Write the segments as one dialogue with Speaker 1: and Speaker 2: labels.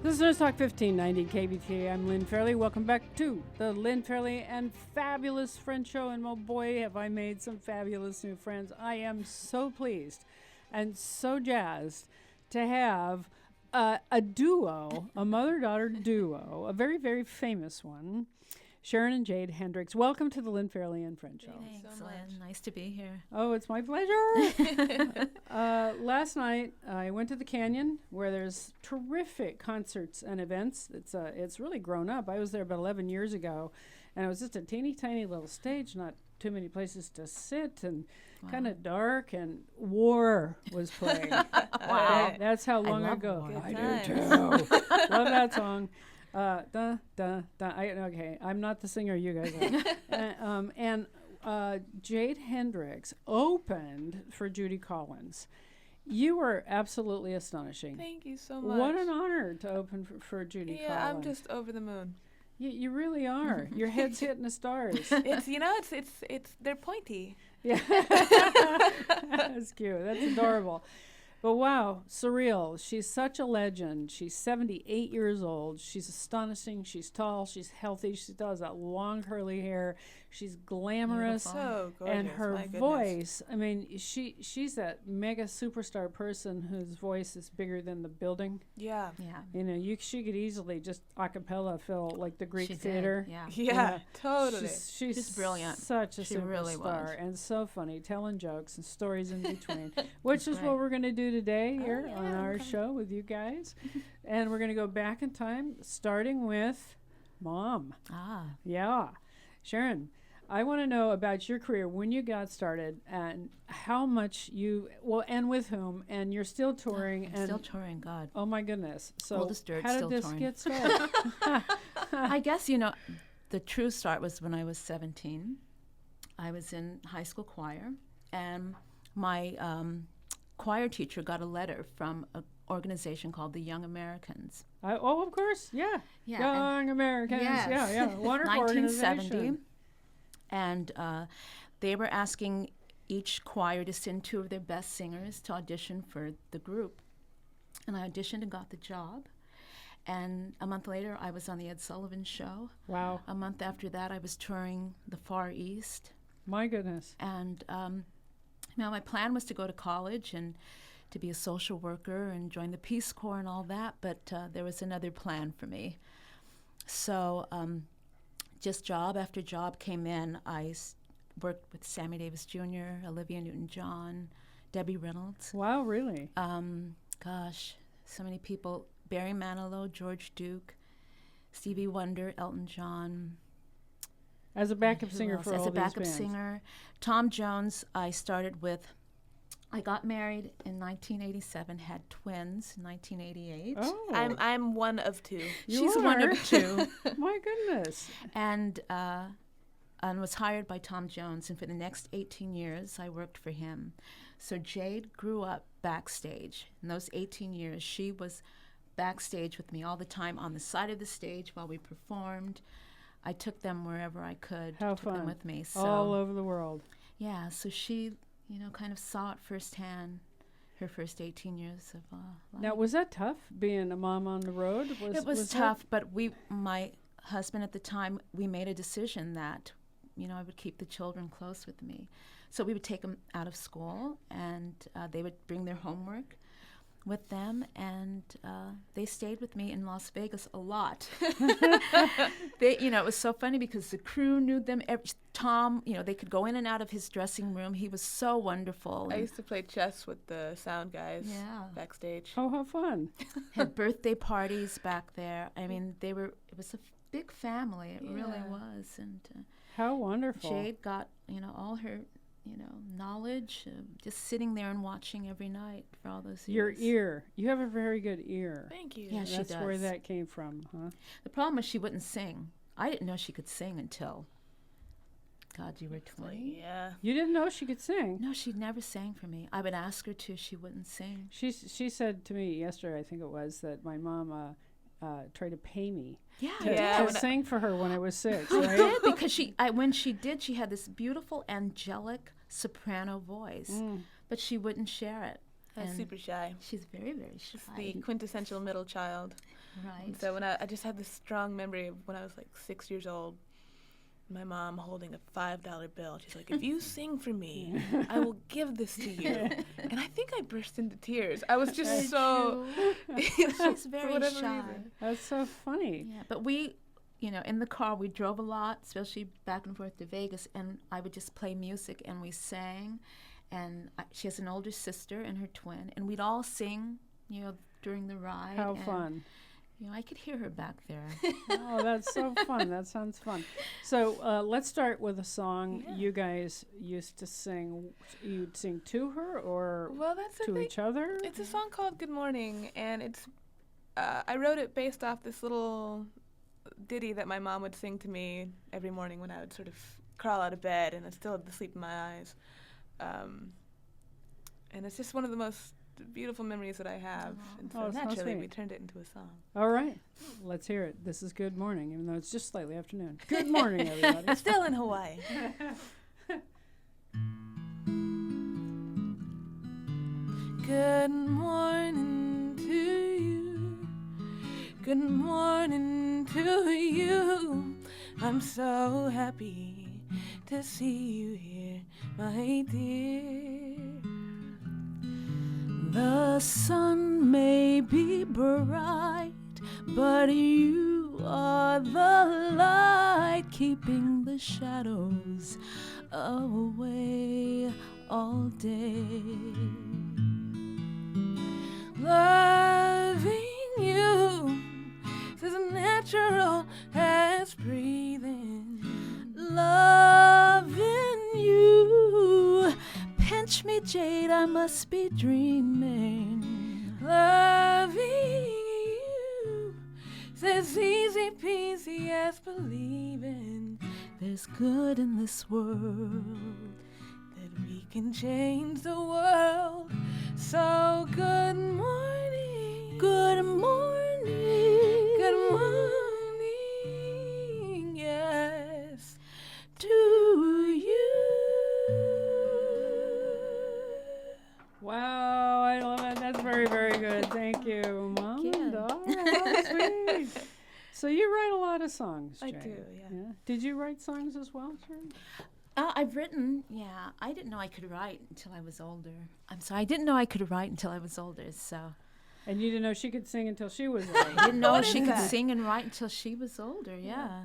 Speaker 1: This is Nurse Talk 1590 KBTA. I'm Lynn Fairley. Welcome back to the Lynn Fairley and Fabulous Friend Show. And oh boy, have I made some fabulous new friends. I am so pleased and so jazzed to have a duo, a mother-daughter duo, a very, very famous one, Sharon and Jade Hendrix. Welcome to the Lynn Fairley and Friend Show.
Speaker 2: Thanks, Lynn. Nice to be here.
Speaker 1: Oh, it's my pleasure. Last night, I went to the Canyon, where there's terrific concerts and events. It's really grown up. I was there about 11 years ago, and it was just a teeny tiny little stage, not too many places to sit, and kind of dark, and War was playing.
Speaker 2: Wow.
Speaker 1: That's how long
Speaker 2: I love
Speaker 1: ago.
Speaker 2: War.
Speaker 1: I do too. Love that song. Okay, I'm not the singer, you guys are. Jade Hendrix opened for Judy Collins. You were absolutely astonishing.
Speaker 3: Thank you so much.
Speaker 1: What an honor to open for Judy Collins.
Speaker 3: Yeah, I'm just over the moon.
Speaker 1: You really are. Your head's hitting the stars.
Speaker 3: It's they're pointy.
Speaker 1: Yeah. That's cute. That's adorable. But wow, surreal. She's such a legend. She's 78 years old. She's astonishing. She's tall. She's healthy. She does that long curly hair. She's glamorous.
Speaker 3: So gorgeous.
Speaker 1: And her
Speaker 3: My goodness.
Speaker 1: voice, I mean, she's that mega superstar person whose voice is bigger than the building.
Speaker 3: Yeah.
Speaker 2: Yeah.
Speaker 1: You know, she could easily just a cappella fill like the Greek
Speaker 2: She did,
Speaker 1: theater.
Speaker 2: yeah.
Speaker 3: Yeah, totally.
Speaker 1: She's
Speaker 2: brilliant.
Speaker 1: Such a
Speaker 2: She
Speaker 1: superstar
Speaker 2: really was.
Speaker 1: and so funny, telling jokes and stories in between, which is
Speaker 2: great.
Speaker 1: what we're going to do today here
Speaker 2: yeah,
Speaker 1: on our show with you guys. And we're going to go back in time, starting with Mom.
Speaker 2: Ah.
Speaker 1: Yeah. Sharon, I want to know about your career, when you got started, and how much and with whom, and you're still touring.
Speaker 2: I'm still touring, God.
Speaker 1: Oh, my goodness. So
Speaker 2: Old as dirt,
Speaker 1: how did
Speaker 2: still
Speaker 1: this
Speaker 2: touring.
Speaker 1: get started?
Speaker 2: I guess, the true start was when I was 17. I was in high school choir, and my choir teacher got a letter from an organization called the Young Americans.
Speaker 1: Of course, yeah.
Speaker 2: Yeah,
Speaker 1: Young Americans,
Speaker 2: yes.
Speaker 1: yeah. Wonderful
Speaker 2: 1970.
Speaker 1: organization.
Speaker 2: And they were asking each choir to send 2 of their best singers to audition for the group. And I auditioned and got the job. And a month later, I was on the Ed Sullivan Show.
Speaker 1: Wow.
Speaker 2: A month after that, I was touring the Far East.
Speaker 1: My goodness.
Speaker 2: And now my plan was to go to college and to be a social worker and join the Peace Corps and all that, but there was another plan for me. So just job after job came in. I worked with Sammy Davis Jr., Olivia Newton-John, Debbie Reynolds.
Speaker 1: Wow, really?
Speaker 2: Gosh, so many people. Barry Manilow, George Duke, Stevie Wonder, Elton John.
Speaker 1: As a backup
Speaker 2: Who
Speaker 1: singer
Speaker 2: else?
Speaker 1: for
Speaker 2: As
Speaker 1: all
Speaker 2: a backup
Speaker 1: these bands.
Speaker 2: singer. Tom Jones, I started with. I got married in 1987, had twins in 1988.
Speaker 1: Oh,
Speaker 3: I'm one of 2.
Speaker 2: She's one
Speaker 1: are?
Speaker 2: of 2.
Speaker 1: My goodness.
Speaker 2: and was hired by Tom Jones, and for the next 18 years, I worked for him. So Jade grew up backstage. In those 18 years, she was backstage with me all the time on the side of the stage while we performed. I took them wherever I could.
Speaker 1: How
Speaker 2: took
Speaker 1: fun.
Speaker 2: them with me. So,
Speaker 1: All over the world.
Speaker 2: yeah, so she, kind of saw it firsthand, her first 18 years of life.
Speaker 1: Now, was that tough, being a mom on the road?
Speaker 2: It was tough, but my husband at the time, we made a decision that, I would keep the children close with me. So we would take them out of school, and they would bring their homework with them, and they stayed with me in Las Vegas a lot. It was so funny because the crew knew them. Tom, they could go in and out of his dressing room. He was so wonderful.
Speaker 3: I used to play chess with the sound guys backstage.
Speaker 1: Oh, how fun.
Speaker 2: Had birthday parties back there. I mean, it was a big family. It really was. And
Speaker 1: How wonderful.
Speaker 2: Jade got, all her, knowledge, just sitting there and watching every night for all those
Speaker 1: Your
Speaker 2: years.
Speaker 1: ear. You have a very good ear.
Speaker 3: Thank you.
Speaker 2: Yeah, she
Speaker 1: That's where
Speaker 2: does.
Speaker 1: that came from, huh?
Speaker 2: The problem was she wouldn't sing. I didn't know she could sing until, God, you were 20?
Speaker 3: Yeah.
Speaker 1: You didn't know she could sing.
Speaker 2: No, she never sang for me. I would ask her to, she wouldn't sing.
Speaker 1: She said to me yesterday, I think it was, that my mom tried to pay me
Speaker 2: Yeah,
Speaker 1: to
Speaker 3: when
Speaker 1: sing for her when I was 6,
Speaker 2: I
Speaker 1: right?
Speaker 2: did, because when she did, she had this beautiful angelic soprano voice, but she wouldn't share it.
Speaker 3: I'm
Speaker 2: And
Speaker 3: super shy.
Speaker 2: She's very, very shy.
Speaker 3: The quintessential middle child.
Speaker 2: Right.
Speaker 3: And so when I just had this strong memory of when I was like 6 years old, my mom holding a $5 bill. She's like, if you sing for me, I will give this to you. And I think I burst into tears. I was just so...
Speaker 2: She's very shy.
Speaker 3: Reason.
Speaker 1: That's so funny.
Speaker 2: Yeah, but we, in the car, we drove a lot, especially back and forth to Vegas, and I would just play music, and we sang. And she has an older sister and her twin, and we'd all sing, during the ride.
Speaker 1: How fun.
Speaker 2: I could hear her back there.
Speaker 1: Oh, that's so fun. That sounds fun. So let's start with a song you guys used to sing. You'd sing to her or to each other?
Speaker 3: It's a song called Good Morning, and it's I wrote it based off this little ditty that my mom would sing to me every morning when I would sort of crawl out of bed and I still had the sleep in my eyes. And it's just one of the most beautiful memories that I have. And so naturally, we turned it into a song.
Speaker 1: All right. Let's hear it. This is Good Morning, even though it's just slightly afternoon. Good morning, everybody.
Speaker 3: Still in Hawaii. Good morning to you. Good morning to you. I'm so happy to see you here, my dear. The sun may be bright, but you are the light, keeping the shadows away all day. Loving you is as natural as breathing. Loving you, pinch me, Jade, I must be dreaming. Loving you is as easy peasy as believing there's good in this world, that we can change the world. So good morning, good morning, good morning, yes, to you.
Speaker 1: Wow, I love it. That's very, very good. Thank you, Mom and daughter. How sweet. So you write a lot of songs, Jade.
Speaker 3: I do, yeah.
Speaker 1: Did you write songs as well, Jade?
Speaker 2: I've written, I didn't know I could write until I was older. I'm sorry, I didn't know I could write until I was older, so.
Speaker 1: And you didn't know she could sing until she was older.
Speaker 2: I didn't know she could sing and write until she was older, yeah.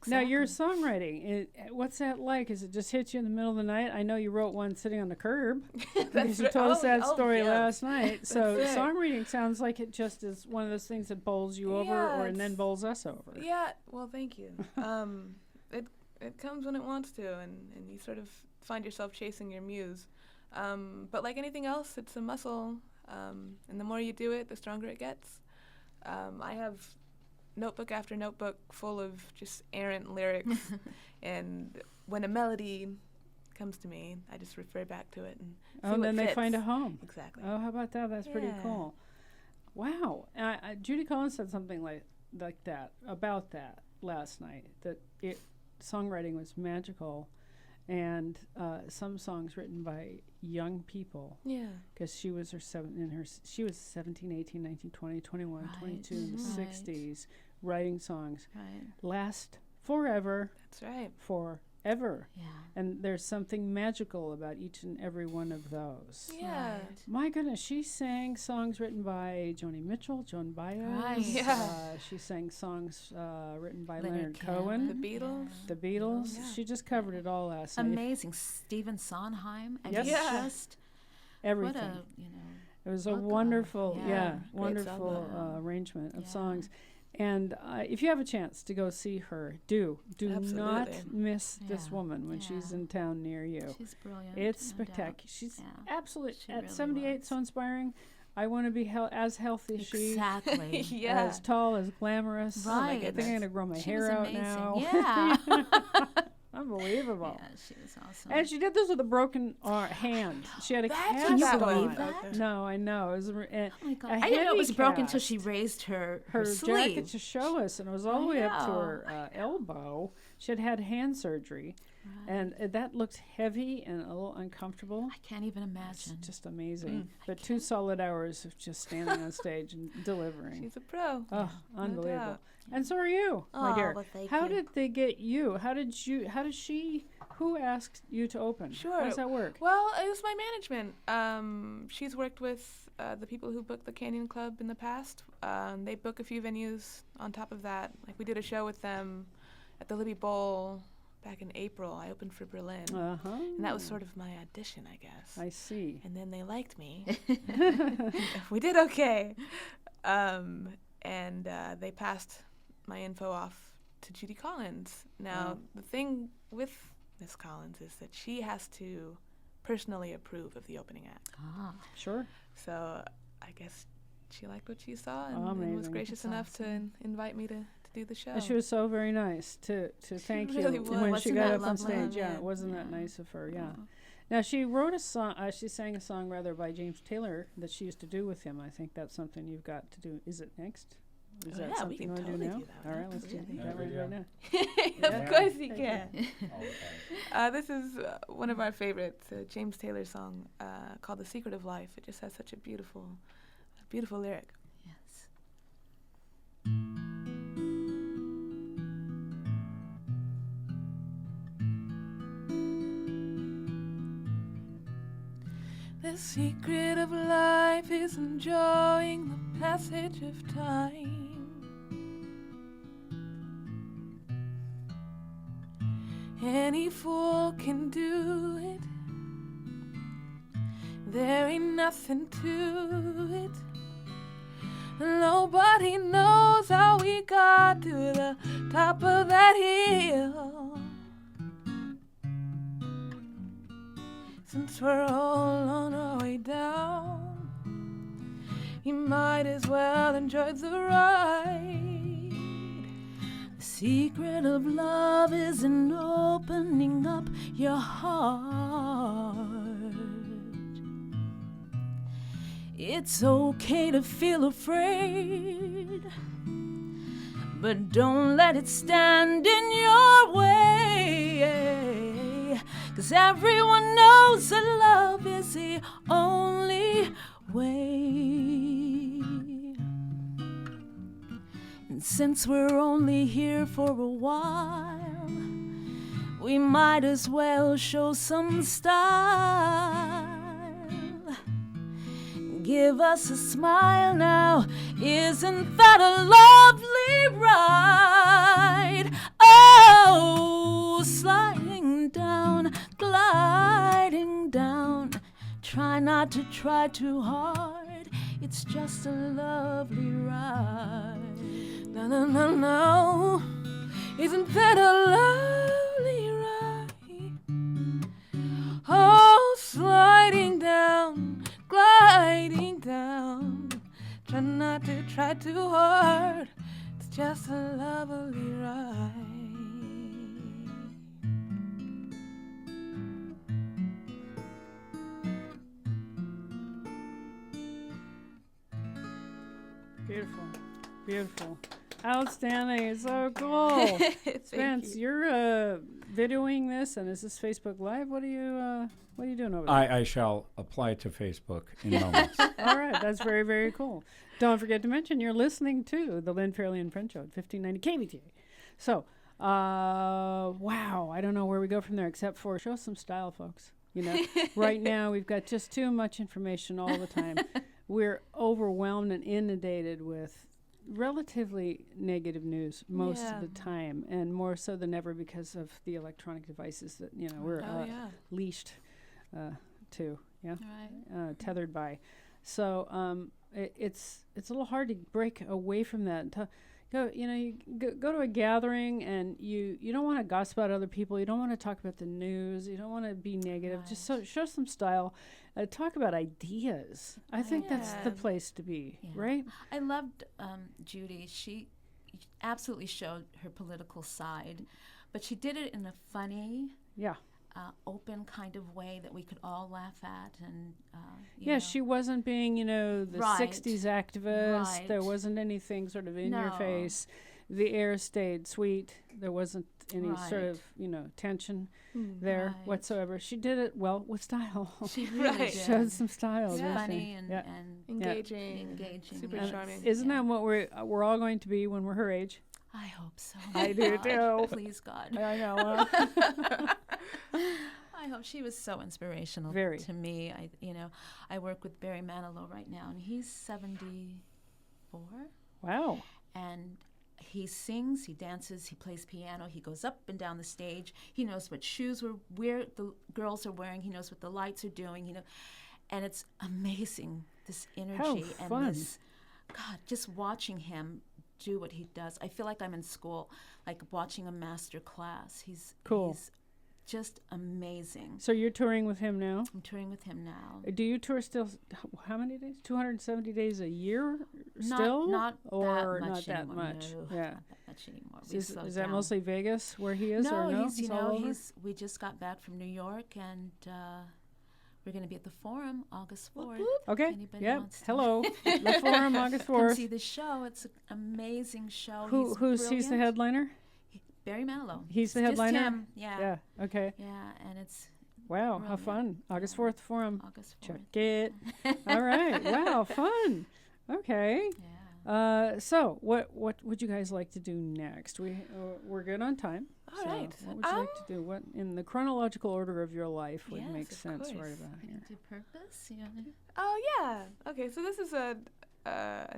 Speaker 2: Exactly.
Speaker 1: Now, your songwriting, what's that like? Is it just hit you in the middle of the night? I know you wrote one sitting on the curb because you told us that story last night. So songwriting sounds like it just is one of those things that bowls you over and then bowls us over.
Speaker 3: Yeah, well, thank you. It comes when it wants to, and you sort of find yourself chasing your muse. But like anything else, it's a muscle, and the more you do it, the stronger it gets. I have notebook after notebook full of just errant lyrics, and when a melody comes to me, I just refer back to it and see what
Speaker 1: then
Speaker 3: fits.
Speaker 1: they find a home.
Speaker 3: Exactly.
Speaker 1: Oh, how about that? That's pretty cool. Wow. Judy Collins said something like that about that last night, that songwriting was magical, and some songs written by young people. Yeah. Because she was she was 17, 18, 19, 20, 21, 22 in the 60s, writing songs. Right. Last forever.
Speaker 3: That's right.
Speaker 1: Forever. Yeah. And there's something magical about each and every one of those.
Speaker 3: Yeah.
Speaker 1: Right. My goodness, she sang songs written by Joni Mitchell, Joan Baez.
Speaker 2: Right.
Speaker 3: Yeah.
Speaker 1: She sang songs written by Leonard Cohen.
Speaker 3: The Beatles.
Speaker 1: Yeah. The Beatles. Yeah. She just covered it all last night.
Speaker 2: Amazing. Stephen Sondheim. And just
Speaker 1: everything.
Speaker 2: What
Speaker 1: it was a wonderful, wonderful arrangement of songs. And if you have a chance to go see her, do not miss this woman when she's in town near you.
Speaker 2: She's brilliant.
Speaker 1: It's spectacular. She's absolutely, at really 78, so inspiring. I want to be as healthy as she.
Speaker 2: Exactly.
Speaker 1: As tall, as glamorous.
Speaker 2: Right.
Speaker 1: I think I'm going to grow my hair out now.
Speaker 2: Yeah.
Speaker 1: Unbelievable.
Speaker 2: Yeah, she was awesome.
Speaker 1: And she did this with a broken hand. She had a cast
Speaker 2: Can you
Speaker 1: on.
Speaker 2: believe that?
Speaker 1: No, I know. It was
Speaker 2: oh my God. I didn't know it was broken until she raised her sleeve.
Speaker 1: Jacket to show us, and it was all the way up to her elbow. She had hand surgery. And that looked heavy and a little uncomfortable.
Speaker 2: I can't even imagine.
Speaker 1: It's just amazing. But 2 solid hours of just standing on stage and delivering.
Speaker 3: She's a pro.
Speaker 1: Oh,
Speaker 3: No
Speaker 1: unbelievable.
Speaker 3: doubt.
Speaker 1: And so are you, my
Speaker 4: Oh,
Speaker 1: dear.
Speaker 4: well, thank
Speaker 1: How
Speaker 4: you.
Speaker 1: did they get you? How did she, who asked you to open?
Speaker 3: Sure.
Speaker 1: How does that work?
Speaker 3: Well, it was my management. She's worked with the people who booked the Canyon Club in the past. They book a few venues on top of that. Like we did a show with them at the Libby Bowl back in April. I opened for Berlin.
Speaker 1: Uh-huh.
Speaker 3: And that was sort of my audition, I guess.
Speaker 1: I see.
Speaker 3: And then they liked me. We did okay. And they passed my info off to Judy Collins. Now, the thing with Miss Collins is that she has to personally approve of the opening act.
Speaker 2: Ah,
Speaker 1: Sure.
Speaker 3: So I guess she liked what she saw and,
Speaker 1: Amazing.
Speaker 3: was gracious
Speaker 2: That's
Speaker 3: enough to invite me to do the show.
Speaker 1: And she was so very nice to thank
Speaker 3: really
Speaker 1: you
Speaker 3: was.
Speaker 1: when she
Speaker 2: Wasn't
Speaker 1: got
Speaker 2: that
Speaker 1: up on
Speaker 2: lovely?
Speaker 1: stage. Yeah,
Speaker 3: Yeah.
Speaker 1: wasn't that nice of her? Yeah. Now she wrote a song. She sang a song rather by James Taylor that she used to do with him. I think that's something you've got to do. Is it next? Is
Speaker 3: Oh,
Speaker 1: that
Speaker 3: yeah, we
Speaker 1: something
Speaker 3: can
Speaker 1: you want to
Speaker 3: totally
Speaker 1: do now?
Speaker 3: do that
Speaker 1: All
Speaker 3: one,
Speaker 1: right, let's do
Speaker 3: absolutely.
Speaker 1: that one
Speaker 5: Video.
Speaker 1: right now.
Speaker 3: Of course you
Speaker 1: Thank you.
Speaker 3: can. This is one of our favorites, James Taylor song called "The Secret of Life." It just has such a beautiful lyric.
Speaker 2: yes.
Speaker 3: The secret of life is enjoying the passage of time. Any fool can do it. There ain't nothing to it. Nobody knows how we got to the top of that hill. Since we're all on our way down, you might as well enjoy the ride. The secret of love is in opening up your heart. It's okay to feel afraid, but don't let it stand in your way. 'Cause everyone knows that love is the only way. And since we're only here for a while, we might as well show some style. Give us a smile now, isn't that a lovely ride? Oh, sliding down, gliding down. Try not to try too hard, it's just a lovely ride. No, no, no, no, isn't that a lovely ride? Oh, sliding down, gliding down. Try not to try too hard, it's just a lovely ride.
Speaker 1: Beautiful. Beautiful. Outstanding. It's so cool. Spence, you're videoing this, and is this Facebook Live? What are you doing over there?
Speaker 5: I shall apply to Facebook in moments.
Speaker 1: All right, that's very, very cool. Don't forget to mention you're listening to the Lynn Fairley and Friend Show at 1590 KBTA. So, wow, I don't know where we go from there except for show some style, folks. You know, right now we've got just too much information all the time. We're overwhelmed and inundated with relatively negative news most of the time, and more so than ever because of the electronic devices that, you know, we're leashed to, tethered by. So it's a little hard to break away from that. You go to a gathering and you don't want to gossip about other people. You don't want to talk about the news. You don't want to be negative.
Speaker 2: Right.
Speaker 1: Just show some style. Talk about ideas. I think that's the place to be, right?
Speaker 2: I loved Judy. She absolutely showed her political side, but she did it in a funny, open kind of way that we could all laugh at. And you know.
Speaker 1: She wasn't being, the
Speaker 2: Right.
Speaker 1: 60s activist.
Speaker 2: Right.
Speaker 1: There wasn't anything sort of in your
Speaker 2: No.
Speaker 1: face. the air stayed sweet. There wasn't any sort of, tension there
Speaker 2: Right.
Speaker 1: whatsoever. She did it well with style.
Speaker 2: She really
Speaker 3: Right.
Speaker 2: did.
Speaker 1: Showed some style.
Speaker 3: Yeah.
Speaker 1: didn't she?
Speaker 2: Funny and,
Speaker 1: Yeah.
Speaker 2: and
Speaker 3: Engaging.
Speaker 2: yeah.
Speaker 3: Super
Speaker 1: And
Speaker 3: charming.
Speaker 1: Isn't that what we're all going to be when we're her age?
Speaker 2: I hope so.
Speaker 1: I do
Speaker 2: God,
Speaker 1: too.
Speaker 2: Please, God.
Speaker 1: I know.
Speaker 2: I hope she was so inspirational
Speaker 1: Very.
Speaker 2: to me. I work with Barry Manilow right now, and he's 74,
Speaker 1: Wow.
Speaker 2: and he sings, he dances, he plays piano, he goes up and down the stage. He knows what shoes the girls are wearing. He knows what the lights are doing. And it's amazing, this energy
Speaker 1: fun.
Speaker 2: and this. God, just watching him do what he does. I feel like I'm in school, like watching a master class. He's
Speaker 1: Cool.
Speaker 2: He's just amazing.
Speaker 1: So you're touring with him now?
Speaker 2: I'm touring with him now.
Speaker 1: Do you tour still? How many days? 270 days a year still?
Speaker 2: Not
Speaker 1: or
Speaker 2: that much
Speaker 1: not that
Speaker 2: anymore.
Speaker 1: much?
Speaker 2: No,
Speaker 1: Yeah.
Speaker 2: not that much anymore.
Speaker 1: So is that mostly Vegas where he is?
Speaker 2: No,
Speaker 1: or no?
Speaker 2: he's
Speaker 1: It's all over?
Speaker 2: we just got back from New York, and we're going to be at the Forum August 4th.
Speaker 1: Okay.
Speaker 2: Anybody
Speaker 1: Yep.
Speaker 2: wants to-
Speaker 1: Hello. The Forum, August
Speaker 2: Come
Speaker 1: 4th.
Speaker 2: see the show. It's an amazing show.
Speaker 1: Who's the
Speaker 2: brilliant.
Speaker 1: headliner?
Speaker 2: Barry Manilow.
Speaker 1: He's the
Speaker 2: It's
Speaker 1: headliner?
Speaker 2: Just him. Yeah.
Speaker 1: Yeah. Okay.
Speaker 2: Yeah, and it's
Speaker 1: Wow. How
Speaker 2: Brilliant.
Speaker 1: fun. August
Speaker 2: Yeah.
Speaker 1: 4th Forum.
Speaker 2: August 4th.
Speaker 1: Check it. All right. Wow. Fun. Okay.
Speaker 2: Yeah.
Speaker 1: So what would you guys like to do next? We're good on time.
Speaker 3: All
Speaker 1: so
Speaker 3: right.
Speaker 1: What would you like to do? What in the chronological order of your life would
Speaker 2: Yes,
Speaker 1: make
Speaker 3: of
Speaker 1: sense right
Speaker 3: course.
Speaker 1: about here?
Speaker 2: Do purpose? Yeah.
Speaker 3: Oh yeah. Okay, so this is a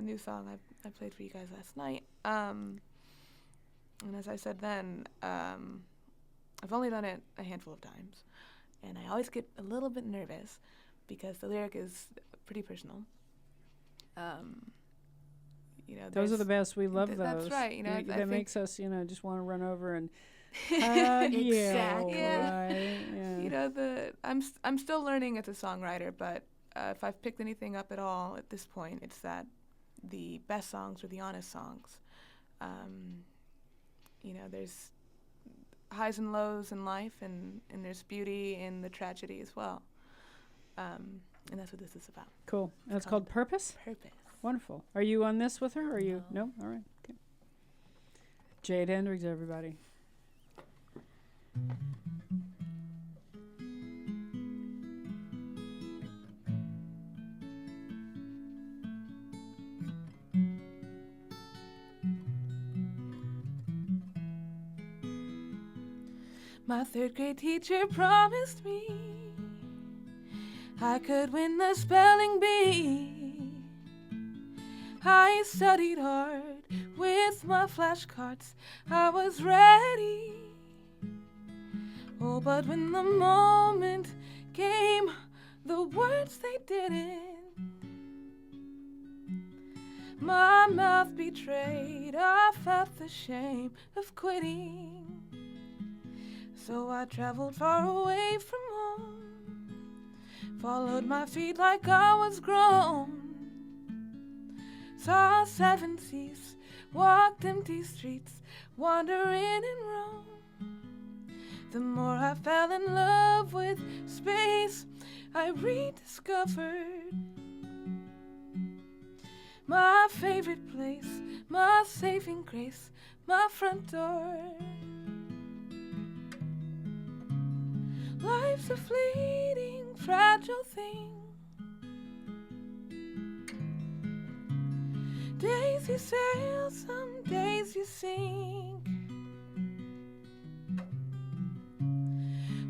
Speaker 3: new song I played for you guys last night. And as I said then, I've only done it a handful of times, and I always get a little bit nervous because the lyric is pretty personal.
Speaker 1: Those are the best. We love those.
Speaker 3: That's right. I
Speaker 1: that
Speaker 3: think
Speaker 1: makes us, just want to run over and hug you.
Speaker 2: Exactly.
Speaker 1: Right? Yeah.
Speaker 3: I'm still learning as a songwriter, but if I've picked anything up at all at this point, it's that the best songs are the honest songs. There's highs and lows in life, and there's beauty in the tragedy as well. And that's what this is about.
Speaker 1: Cool. That's called Purpose?
Speaker 3: Purpose.
Speaker 1: Wonderful. Are you on this with her? Or are you? No? All right. Okay. Jade Hendrix, everybody.
Speaker 3: My third grade teacher promised me I could win the spelling bee. I studied hard with my flashcards. I was ready. Oh, but when the moment came, the words they didn't. My mouth betrayed. I felt the shame of quitting. So I traveled far away from home, followed my feet like I was grown. Saw 7 seas, walked empty streets, wandering in Rome. The more I fell in love with space, I rediscovered my favorite place, my saving grace, my front door. Life's a fleeting, fragile thing. Days you sail, some days you sink.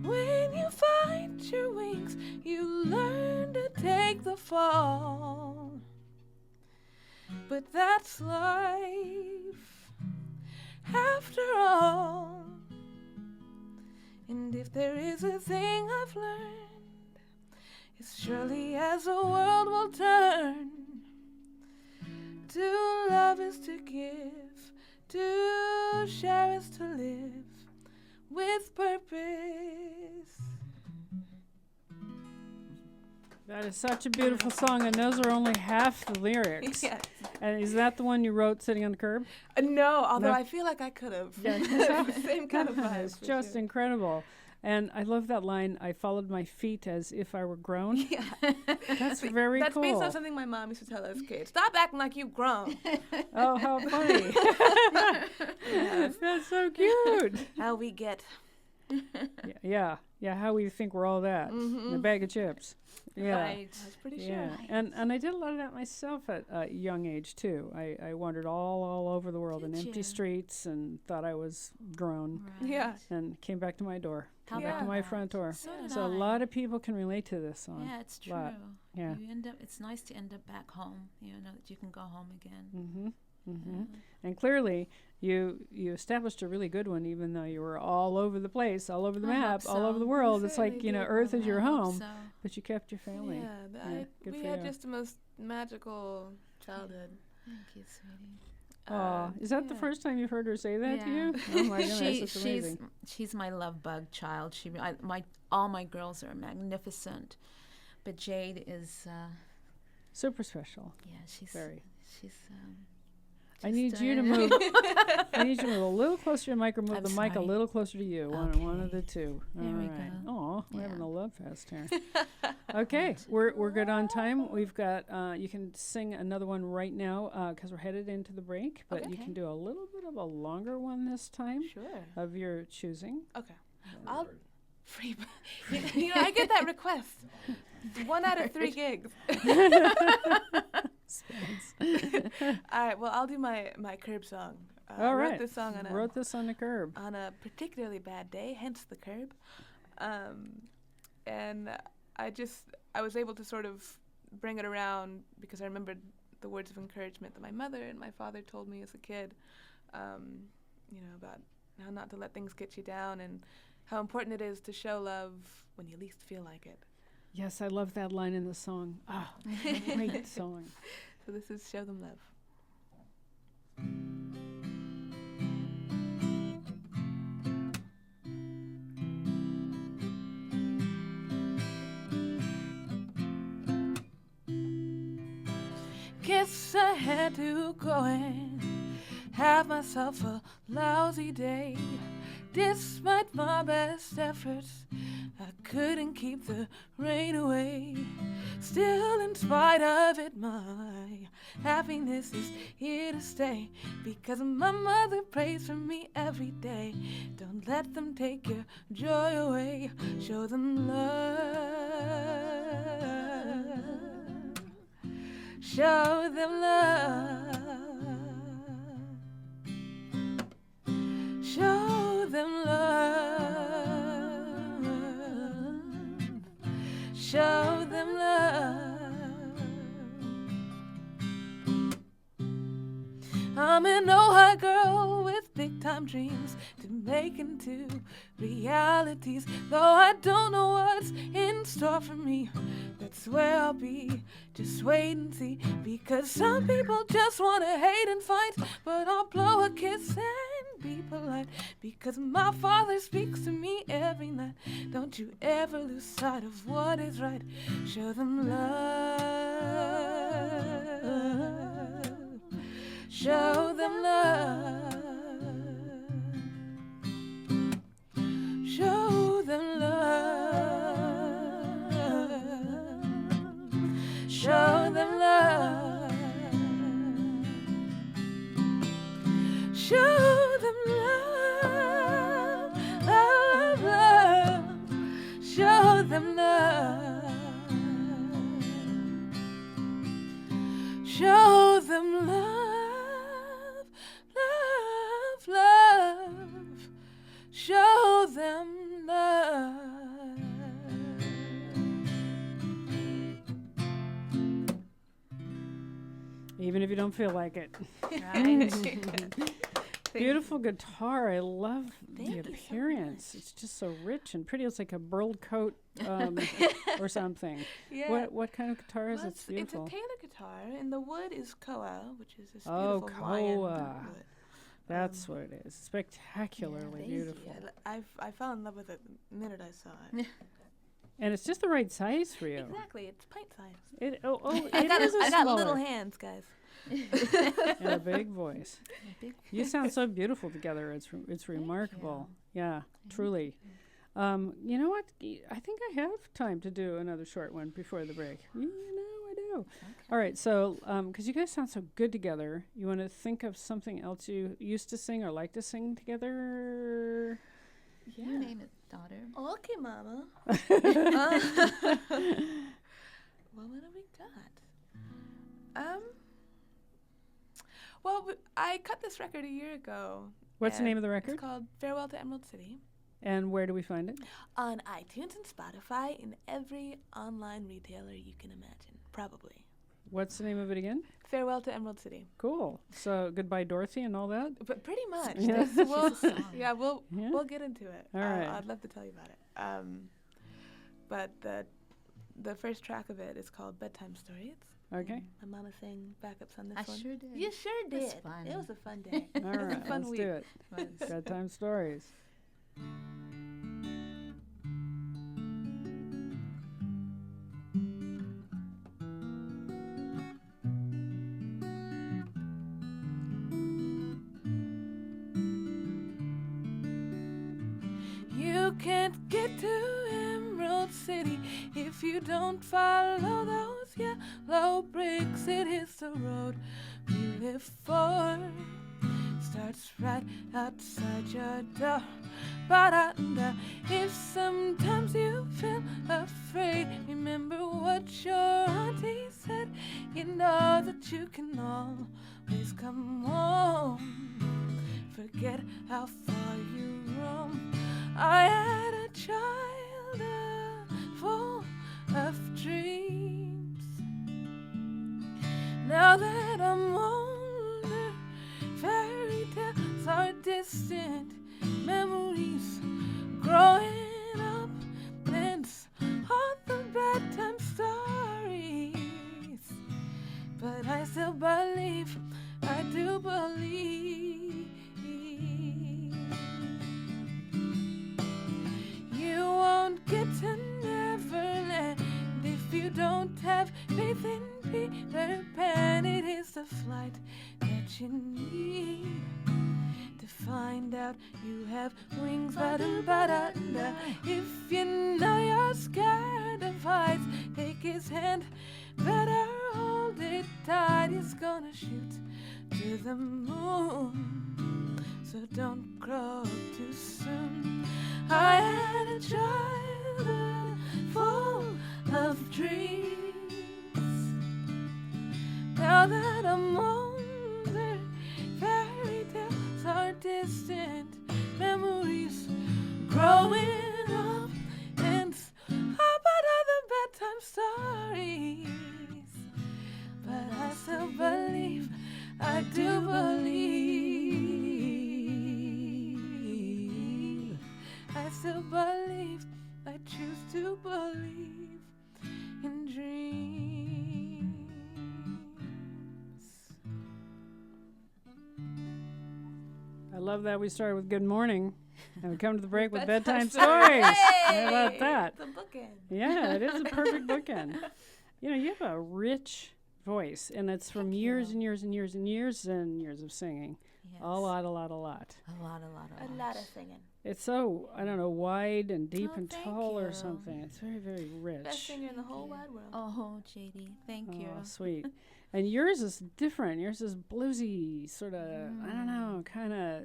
Speaker 3: When you find your wings, you learn to take the fall. But that's life, after all. And if there is a thing I've learned, it's surely as the world will turn, to love is to give, to share is to live with purpose.
Speaker 1: That is such a beautiful song, and those are only half the lyrics.
Speaker 3: Yes.
Speaker 1: And is that the one you wrote sitting on the curb?
Speaker 3: No, although
Speaker 1: No.
Speaker 3: I feel like I could have.
Speaker 1: Yeah.
Speaker 3: Same kind of vibe.
Speaker 1: It's
Speaker 3: for
Speaker 1: just
Speaker 3: sure.
Speaker 1: incredible. And I love that line, I followed my feet as if I were grown.
Speaker 3: Yeah.
Speaker 1: That's very
Speaker 3: That's
Speaker 1: cool.
Speaker 3: based on something my mom used to tell us kids. Stop acting like you've grown.
Speaker 1: Oh, how funny. That's so cute.
Speaker 3: How we get.
Speaker 1: Yeah. How we think we're all that. In a bag of chips. Yeah.
Speaker 2: Right.
Speaker 3: I was pretty
Speaker 1: Yeah,
Speaker 3: sure.
Speaker 1: and I did a lot of that myself at a young age too. I wandered all over the world in
Speaker 2: Did
Speaker 1: empty
Speaker 2: you?
Speaker 1: streets and thought I was grown,
Speaker 2: Right.
Speaker 3: Yeah.
Speaker 1: and came back to my door,
Speaker 2: How
Speaker 1: came back to
Speaker 2: about
Speaker 1: my
Speaker 2: that?
Speaker 1: front door.
Speaker 2: So did
Speaker 1: So a
Speaker 2: I.
Speaker 1: lot of people can relate to this song.
Speaker 2: Yeah, it's true.
Speaker 1: lot. Yeah.
Speaker 2: You end up. It's nice to end up back home. You know that you can go home again.
Speaker 1: Mm-hmm. Mm-hmm.
Speaker 2: Yeah.
Speaker 1: And clearly, you established a really good one, even though you were all over the place, all over the
Speaker 2: I hope
Speaker 1: map, all over
Speaker 2: so.
Speaker 1: the world.
Speaker 3: You
Speaker 1: It's like,
Speaker 3: certainly
Speaker 1: you know,
Speaker 3: did.
Speaker 1: Earth is your
Speaker 2: I hope
Speaker 1: home,
Speaker 2: so.
Speaker 1: but you kept your family.
Speaker 3: Yeah,
Speaker 1: good
Speaker 3: we
Speaker 1: for
Speaker 3: had
Speaker 1: you.
Speaker 3: just the most magical childhood.
Speaker 2: Thank you, sweetie.
Speaker 1: Aw, is that the
Speaker 3: yeah.
Speaker 1: first time you've heard her say that to
Speaker 2: Yeah.
Speaker 1: you? Oh my goodness, that's
Speaker 2: she's
Speaker 1: amazing.
Speaker 2: she's my love bug child. All my girls are magnificent, but Jade is
Speaker 1: Super special.
Speaker 2: yeah she's
Speaker 1: Very.
Speaker 2: she's.
Speaker 1: I
Speaker 2: just,
Speaker 1: need you to move. I need you to move a little closer to your mic, or move
Speaker 2: I'm
Speaker 1: the mic a
Speaker 2: sorry.
Speaker 1: little closer to you. One of
Speaker 2: Okay.
Speaker 1: the two.
Speaker 2: There
Speaker 1: All
Speaker 2: we
Speaker 1: right.
Speaker 2: go.
Speaker 1: Oh, we're having
Speaker 2: Yeah.
Speaker 1: a love fest here. Okay, we're good on time. We've got. You can sing another one right now because we're headed into the break. But you
Speaker 3: Okay.
Speaker 1: can do a little bit of a longer one this time
Speaker 3: Sure.
Speaker 1: of your choosing.
Speaker 3: Okay. I'll free. You know, I get that request. 1 out of 3 gigs. All right. Well, I'll do my curb song.
Speaker 1: All
Speaker 3: I
Speaker 1: right.
Speaker 3: wrote this song on
Speaker 1: Wrote this on the curb.
Speaker 3: a particularly bad day, hence the curb. And I was able to sort of bring it around because I remembered the words of encouragement that my mother and my father told me as a kid, you know, about how not to let things get you down and how important it is to show love when you least feel like it.
Speaker 1: Yes, I love that line in the song. Oh, great song.
Speaker 3: So this is Show Them Love. Guess I had to go and have myself a lousy day. Despite my best efforts, I couldn't keep the rain away. Still, in spite of it, my happiness is here to stay. Because my mother prays for me every day. Don't let them take your joy away. Show them love. Show them love. Show them love. Show them love. I'm an Ohio girl with big time dreams to make into realities. Though I don't know what's in store for me, that's where I'll be. Just wait and see. Because some people just wanna hate and fight, but I'll blow a kiss and be polite. Because my father speaks to me every night. Don't you ever lose sight of what is right. Show them love. Show them love. Show them love. Show them love. Show them love. Love, love. Show them love. Show them love. Love, love. Show them love.
Speaker 1: Even if you don't feel like it.
Speaker 2: Right.
Speaker 1: Beautiful guitar. I love
Speaker 3: Thank
Speaker 1: the
Speaker 3: you so
Speaker 1: appearance. It's just so rich and pretty. It's like a burled coat or something.
Speaker 3: Yeah.
Speaker 1: What kind of guitar is
Speaker 3: Well,
Speaker 1: it?
Speaker 3: it's
Speaker 1: It's
Speaker 3: a
Speaker 1: beautiful.
Speaker 3: Taylor guitar, and the wood is koa, which is this
Speaker 1: Oh,
Speaker 3: beautiful Hawaiian
Speaker 1: koa.
Speaker 3: wood.
Speaker 1: That's what it is. Spectacularly
Speaker 3: Thank
Speaker 1: beautiful.
Speaker 3: you. I fell in love with it the minute I saw it.
Speaker 1: And it's just the right size for you.
Speaker 3: Exactly, it's pint size.
Speaker 1: It
Speaker 3: I
Speaker 1: it
Speaker 3: got
Speaker 1: is a
Speaker 3: I got
Speaker 1: smaller
Speaker 3: little hands, guys.
Speaker 1: and a big voice.
Speaker 2: Big
Speaker 1: You sound so beautiful together. It's remarkable. Yeah, truly. You know what? I think I have time to do another short one before the break. You know I you. All right, so because you guys sound so good together, you want to think of something else you used to sing or like to sing together?
Speaker 3: Yeah.
Speaker 2: You name it, daughter.
Speaker 3: Okay, Mama. Well, what do we got? Well, I cut this record a year ago.
Speaker 1: What's the
Speaker 3: and
Speaker 1: name of the record?
Speaker 3: It's called Farewell to Emerald City.
Speaker 1: And where do we find it?
Speaker 3: On iTunes and Spotify and every online retailer you can imagine, probably.
Speaker 1: What's the name of it again?
Speaker 3: Farewell to Emerald City.
Speaker 1: Cool. So Goodbye Dorothy and all that?
Speaker 3: But pretty much.
Speaker 1: Yeah.
Speaker 3: We'll get into it.
Speaker 1: All right.
Speaker 3: I'd love to tell you about it. But the first track of it is called Bedtime Stories.
Speaker 1: Okay.
Speaker 3: My mama sang backups on this
Speaker 2: I
Speaker 3: one.
Speaker 2: sure did.
Speaker 3: You sure did.
Speaker 2: That's fun.
Speaker 3: It was a fun day.
Speaker 1: All right,
Speaker 3: fun
Speaker 1: let's
Speaker 3: week.
Speaker 1: do it. Bedtime Stories.
Speaker 3: You can't get to Emerald City if you don't follow those yellow bricks. It is the road we live for. Starts right outside your door. Ba-da-da. If sometimes you feel afraid, remember what your auntie said. You know that you can always come home. Forget how far you roam. I had a child full of dreams. Now that I'm older, fairy tales are distant memories. Growing up and all the bedtime stories. But I still believe, I do believe. You won't get to Neverland if you don't have faith in Peter Pan. It is the flight that you need to find out you have wings. Ba-da-ba-da-da. If you know you're scared of heights, take his hand, better hold it tight. He's gonna shoot to the moon, so don't grow up too soon. I had a childhood full of dreams. Now that I'm older, fairy tales are distant memories. Growing up and about other bedtime stories. But I still believe, I do believe. I still believe, I choose to believe in dreams.
Speaker 1: I love that we started with Good Morning and we come to the break with Bedtime Stories. How about that?
Speaker 3: It's a bookend.
Speaker 1: Yeah, it is a perfect bookend. You know, you have a rich voice, and it's from years and years and years and years and years of singing.
Speaker 2: Yes.
Speaker 1: A lot.
Speaker 2: A lot of
Speaker 3: singing.
Speaker 1: It's so, I don't know, wide and deep
Speaker 3: Oh,
Speaker 1: and
Speaker 3: thank
Speaker 1: tall or
Speaker 3: you.
Speaker 1: something. It's very, very rich.
Speaker 3: Best singer in the whole wide world.
Speaker 2: Oh, Jade, thank you.
Speaker 1: Oh, sweet. And yours is different. Yours is bluesy, sort of, I don't know, kind of,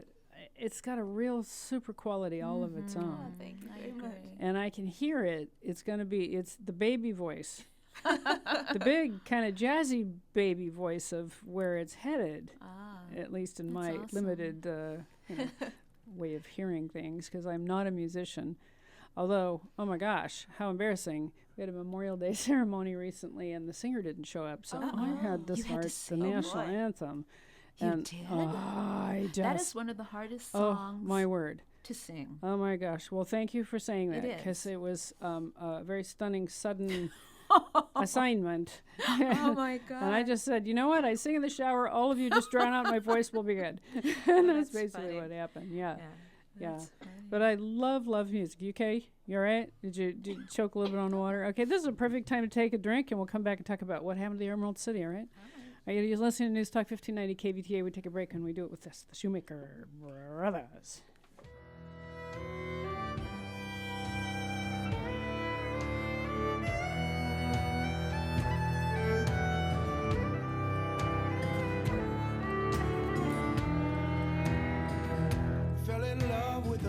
Speaker 1: it's got a real super quality all of its
Speaker 3: Oh,
Speaker 1: own.
Speaker 3: thank you
Speaker 2: I
Speaker 3: very much.
Speaker 2: agree.
Speaker 1: And I can hear it. It's going to be, it's the baby voice. The big kind of jazzy baby voice of where it's headed, at least in
Speaker 2: that's
Speaker 1: my
Speaker 2: awesome.
Speaker 1: limited way of hearing things, because I'm not a musician. Although, oh my gosh, how embarrassing. We had a Memorial Day ceremony recently, and the singer didn't show up, so I had to
Speaker 2: You had to
Speaker 1: start the
Speaker 2: sing?
Speaker 1: national
Speaker 3: boy.
Speaker 1: anthem.
Speaker 2: You
Speaker 1: and
Speaker 2: did?
Speaker 1: I just,
Speaker 2: That is one of the hardest
Speaker 1: oh
Speaker 2: songs
Speaker 1: my word.
Speaker 2: to sing.
Speaker 1: Oh my gosh. Well, thank you for saying that,
Speaker 2: It
Speaker 1: because
Speaker 2: is.
Speaker 1: it was a very stunning, sudden assignment.
Speaker 2: Oh my God.
Speaker 1: And I just said, you know what? I sing in the shower. All of you just drown out my voice. We'll be good. And that's
Speaker 2: that's
Speaker 1: basically
Speaker 2: funny.
Speaker 1: what happened. Yeah. Yeah.
Speaker 2: that's funny.
Speaker 1: But I love music. You okay? You all right? Did you choke a little bit on the water? Okay, this is a perfect time to take a drink, and we'll come back and talk about what happened to the Emerald City, all right? Are you listening to News Talk 1590 KVTA? We take a break, and we do it with this, the Shoemaker Brothers.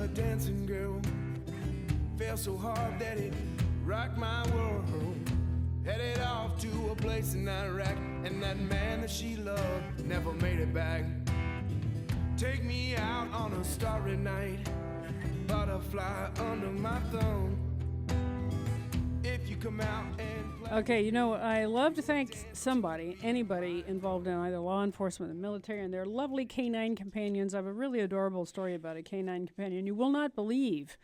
Speaker 4: a dancing girl. Fell so hard that it rocked my world. Headed off to a place in Iraq, and that man that she loved never made it back. Take me out on a starry night, butterfly under my thumb. If you come out and play.
Speaker 1: Okay, you know, I love to thank somebody, anybody involved in either law enforcement or the military, and their lovely canine companions. I have a really adorable story about a canine companion. You will not believe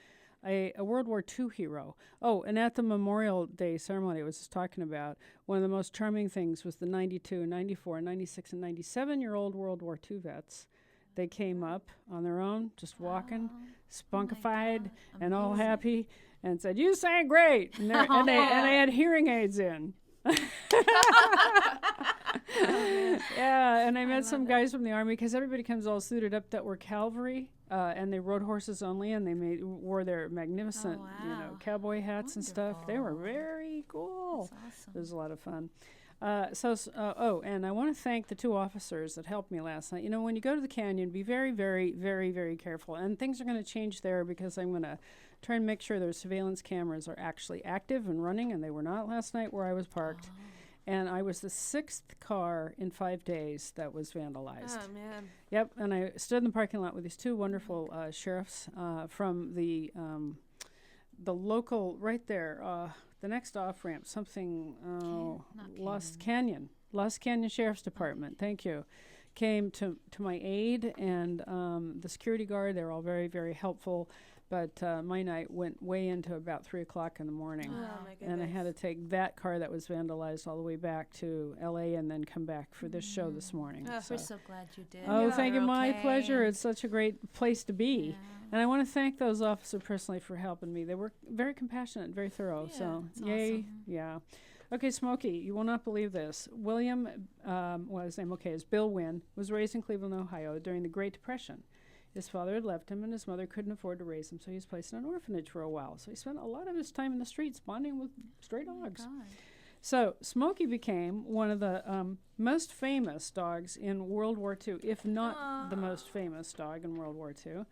Speaker 1: a World War II hero. Oh, and at the Memorial Day ceremony I was just talking about, one of the most charming things was the 92, 94, 96, and 97-year-old World War II vets. They came up on their own, just walking, spunkified, and all happy, and said, "You sang great!" And, and they had hearing aids in. Yeah, and I met some guys from the Army, because everybody comes all suited up that were cavalry, and they rode horses only, and they wore their magnificent, cowboy hats and stuff. They were very cool.
Speaker 2: That's awesome.
Speaker 1: It was a lot of fun. And I want to thank the two officers that helped me last night. You know, when you go to the canyon, be very, very, very, very careful. And things are going to change there, because I'm going to try and make sure their surveillance cameras are actually active and running, and they were not last night where I was parked. And I was the 6th car in 5 days that was vandalized.
Speaker 3: Oh, man.
Speaker 1: Yep, and I stood in the parking lot with these two wonderful sheriffs from the local, right there, the next off-ramp, Lost Canyon Sheriff's Department, thank you, came to my aid, and the security guard. They were all very, very helpful. But my night went way into about 3 o'clock in the morning.
Speaker 3: Oh, my goodness.
Speaker 1: And I had to take that car that was vandalized all the way back to L.A. and then come back for this show this morning.
Speaker 2: We're so glad you did.
Speaker 1: Oh, thank you.
Speaker 2: You're
Speaker 1: My
Speaker 2: okay.
Speaker 1: pleasure. It's such a great place to be.
Speaker 2: Yeah.
Speaker 1: And I want to thank those officers personally for helping me. They were very compassionate, very thorough.
Speaker 3: Yeah,
Speaker 1: so,
Speaker 2: that's
Speaker 1: yay.
Speaker 2: awesome.
Speaker 1: Yeah. Okay, Smokey, you will not believe this. William, his name, is Bill Wynn, was raised in Cleveland, Ohio during the Great Depression. His father had left him, and his mother couldn't afford to raise him, so he was placed in an orphanage for a while. So he spent a lot of his time in the streets bonding with stray dogs.
Speaker 2: God.
Speaker 1: So Smokey became one of the most famous dogs in World War II, if not the most famous dog in World War II.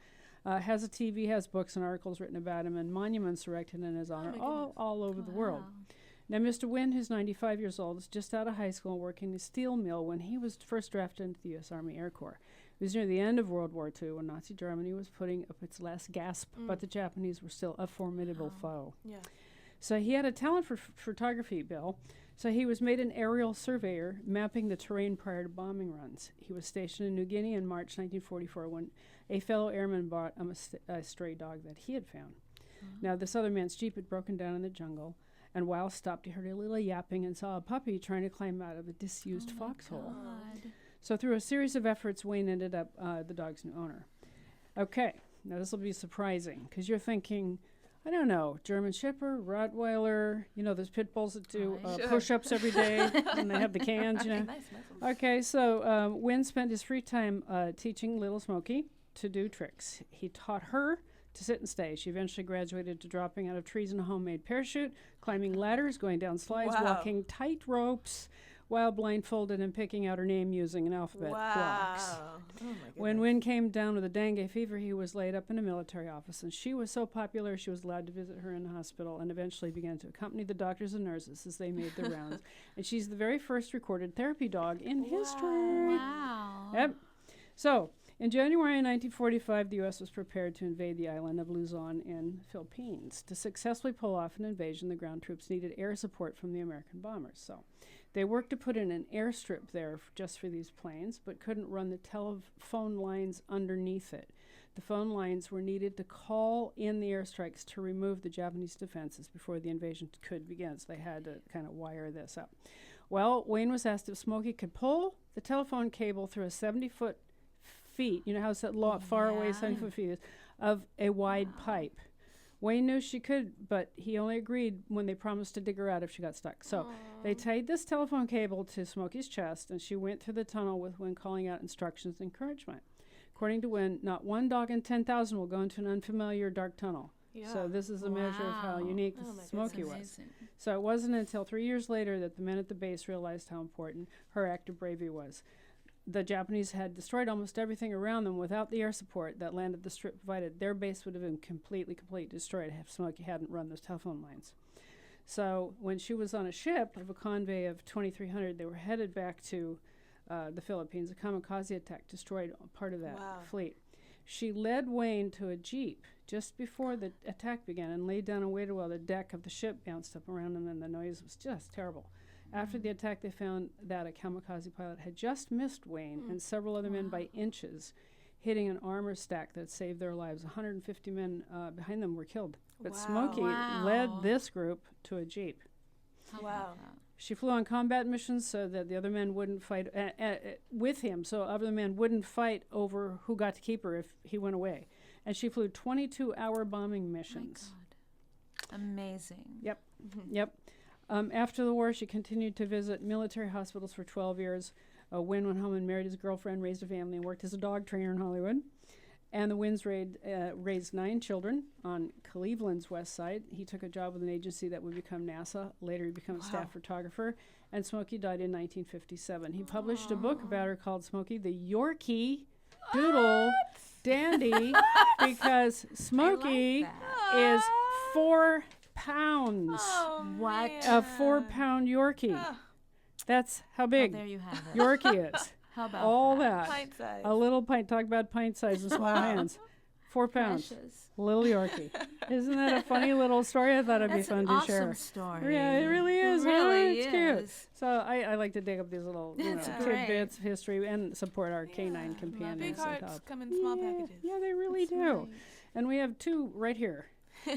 Speaker 1: Has a TV, has books and articles written about him, and monuments erected in his honor all over the world. Now, Mr. Wynn, who's 95 years old, is just out of high school working in a steel mill when he was first drafted into the U.S. Army Air Corps. It was near the end of World War II when Nazi Germany was putting up its last gasp, but the Japanese were still a formidable foe.
Speaker 3: Yeah.
Speaker 1: So he had a talent for photography, Bill. So he was made an aerial surveyor, mapping the terrain prior to bombing runs. He was stationed in New Guinea in March 1944 when a fellow airman brought a stray dog that he had found. Now, this other man's Jeep had broken down in the jungle, and while stopped, he heard a little yapping and saw a puppy trying to climb out of a disused foxhole. So through a series of efforts, Wayne ended up the dog's new owner. Okay, now this will be surprising, because you're thinking, I don't know, German Shepherd, Rottweiler, those pit bulls that do push-ups every day, and they have the cans,
Speaker 3: Nice muscles.
Speaker 1: Okay, so Wynn spent his free time teaching little Smokey to do tricks. He taught her to sit and stay. She eventually graduated to dropping out of trees in a homemade parachute, climbing ladders, going down slides, walking tight ropes, while blindfolded and picking out her name using an alphabet blocks.
Speaker 3: Oh, my goodness.
Speaker 1: When Wynn came down with a dengue fever, he was laid up in a military office, and she was so popular she was allowed to visit her in the hospital and eventually began to accompany the doctors and nurses as they made their rounds. And she's the very first recorded therapy dog in history.
Speaker 2: Wow.
Speaker 1: Yep. So, in January 1945, the U.S. was prepared to invade the island of Luzon in Philippines. To successfully pull off an invasion, the ground troops needed air support from the American bombers. So they worked to put in an airstrip there just for these planes, but couldn't run the telephone lines underneath it. The phone lines were needed to call in the airstrikes to remove the Japanese defenses before the invasion could begin, so they had to kind of wire this up. Well, Wayne was asked if Smokey could pull the telephone cable through a 70-foot feet, you know how it's that far away 70-foot feet is, of a wide pipe. Wayne knew she could, but he only agreed when they promised to dig her out if she got stuck. So they tied this telephone cable to Smokey's chest, and she went through the tunnel with Wynn calling out instructions and encouragement. According to Wynn, not one dog in 10,000 will go into an unfamiliar dark tunnel.
Speaker 3: Yeah.
Speaker 1: So this is a measure of how unique Smokey was.
Speaker 2: Amazing.
Speaker 1: So it wasn't until 3 years later that the men at the base realized how important her act of bravery was. the Japanese had destroyed almost everything around them without the air support that land at the Strip provided, their base would have been completely destroyed if Smokey hadn't run those telephone lines. So when she was on a ship of a convoy of 2,300, they were headed back to the Philippines. A kamikaze attack destroyed part of that fleet. She led Wayne to a jeep just before the attack began and laid down and waited while the deck of the ship bounced up around them, and the noise was just terrible. After the attack, they found that a kamikaze pilot had just missed Wayne and several other men by inches, hitting an armor stack that saved their lives. 150 men behind them were killed. But Smokey led this group to a jeep.
Speaker 3: Wow.
Speaker 1: She flew on combat missions so that the other men wouldn't fight with him, so other men wouldn't fight over who got to keep her if he went away. And she flew 22-hour bombing missions.
Speaker 2: My God. Amazing.
Speaker 1: Yep. Yep. After the war, she continued to visit military hospitals for 12 years. Wynn went home and married his girlfriend, raised a family, and worked as a dog trainer in Hollywood. And the Winns raised 9 children on Cleveland's west side. He took a job with an agency that would become NASA. Later, he became a staff photographer. And Smokey died in 1957. He published a book about her called Smokey, the Yorkie Doodle Dandy, because Smokey is 4 pounds.
Speaker 2: What?
Speaker 1: A 4-pound Yorkie. That's how big
Speaker 2: There you have it.
Speaker 1: Yorkie is.
Speaker 2: How about
Speaker 1: All
Speaker 2: that?
Speaker 1: that.
Speaker 3: Pint size.
Speaker 1: A little pint. Talk about pint size and small hands. 4 pounds.
Speaker 2: Precious.
Speaker 1: Little Yorkie. Isn't that a funny little story? I thought it'd be
Speaker 2: That's
Speaker 1: fun
Speaker 2: an
Speaker 1: to
Speaker 2: awesome
Speaker 1: share.
Speaker 2: story.
Speaker 1: Yeah, it really is.
Speaker 2: Really
Speaker 1: It's cute.
Speaker 2: is.
Speaker 1: So I like to dig up these little
Speaker 2: That's
Speaker 1: tidbits of history and support our canine companions.
Speaker 3: Big
Speaker 1: that
Speaker 3: hearts
Speaker 1: help.
Speaker 3: come in small packages.
Speaker 1: Yeah, they really
Speaker 2: That's
Speaker 1: do.
Speaker 2: nice.
Speaker 1: And we have 2 right here.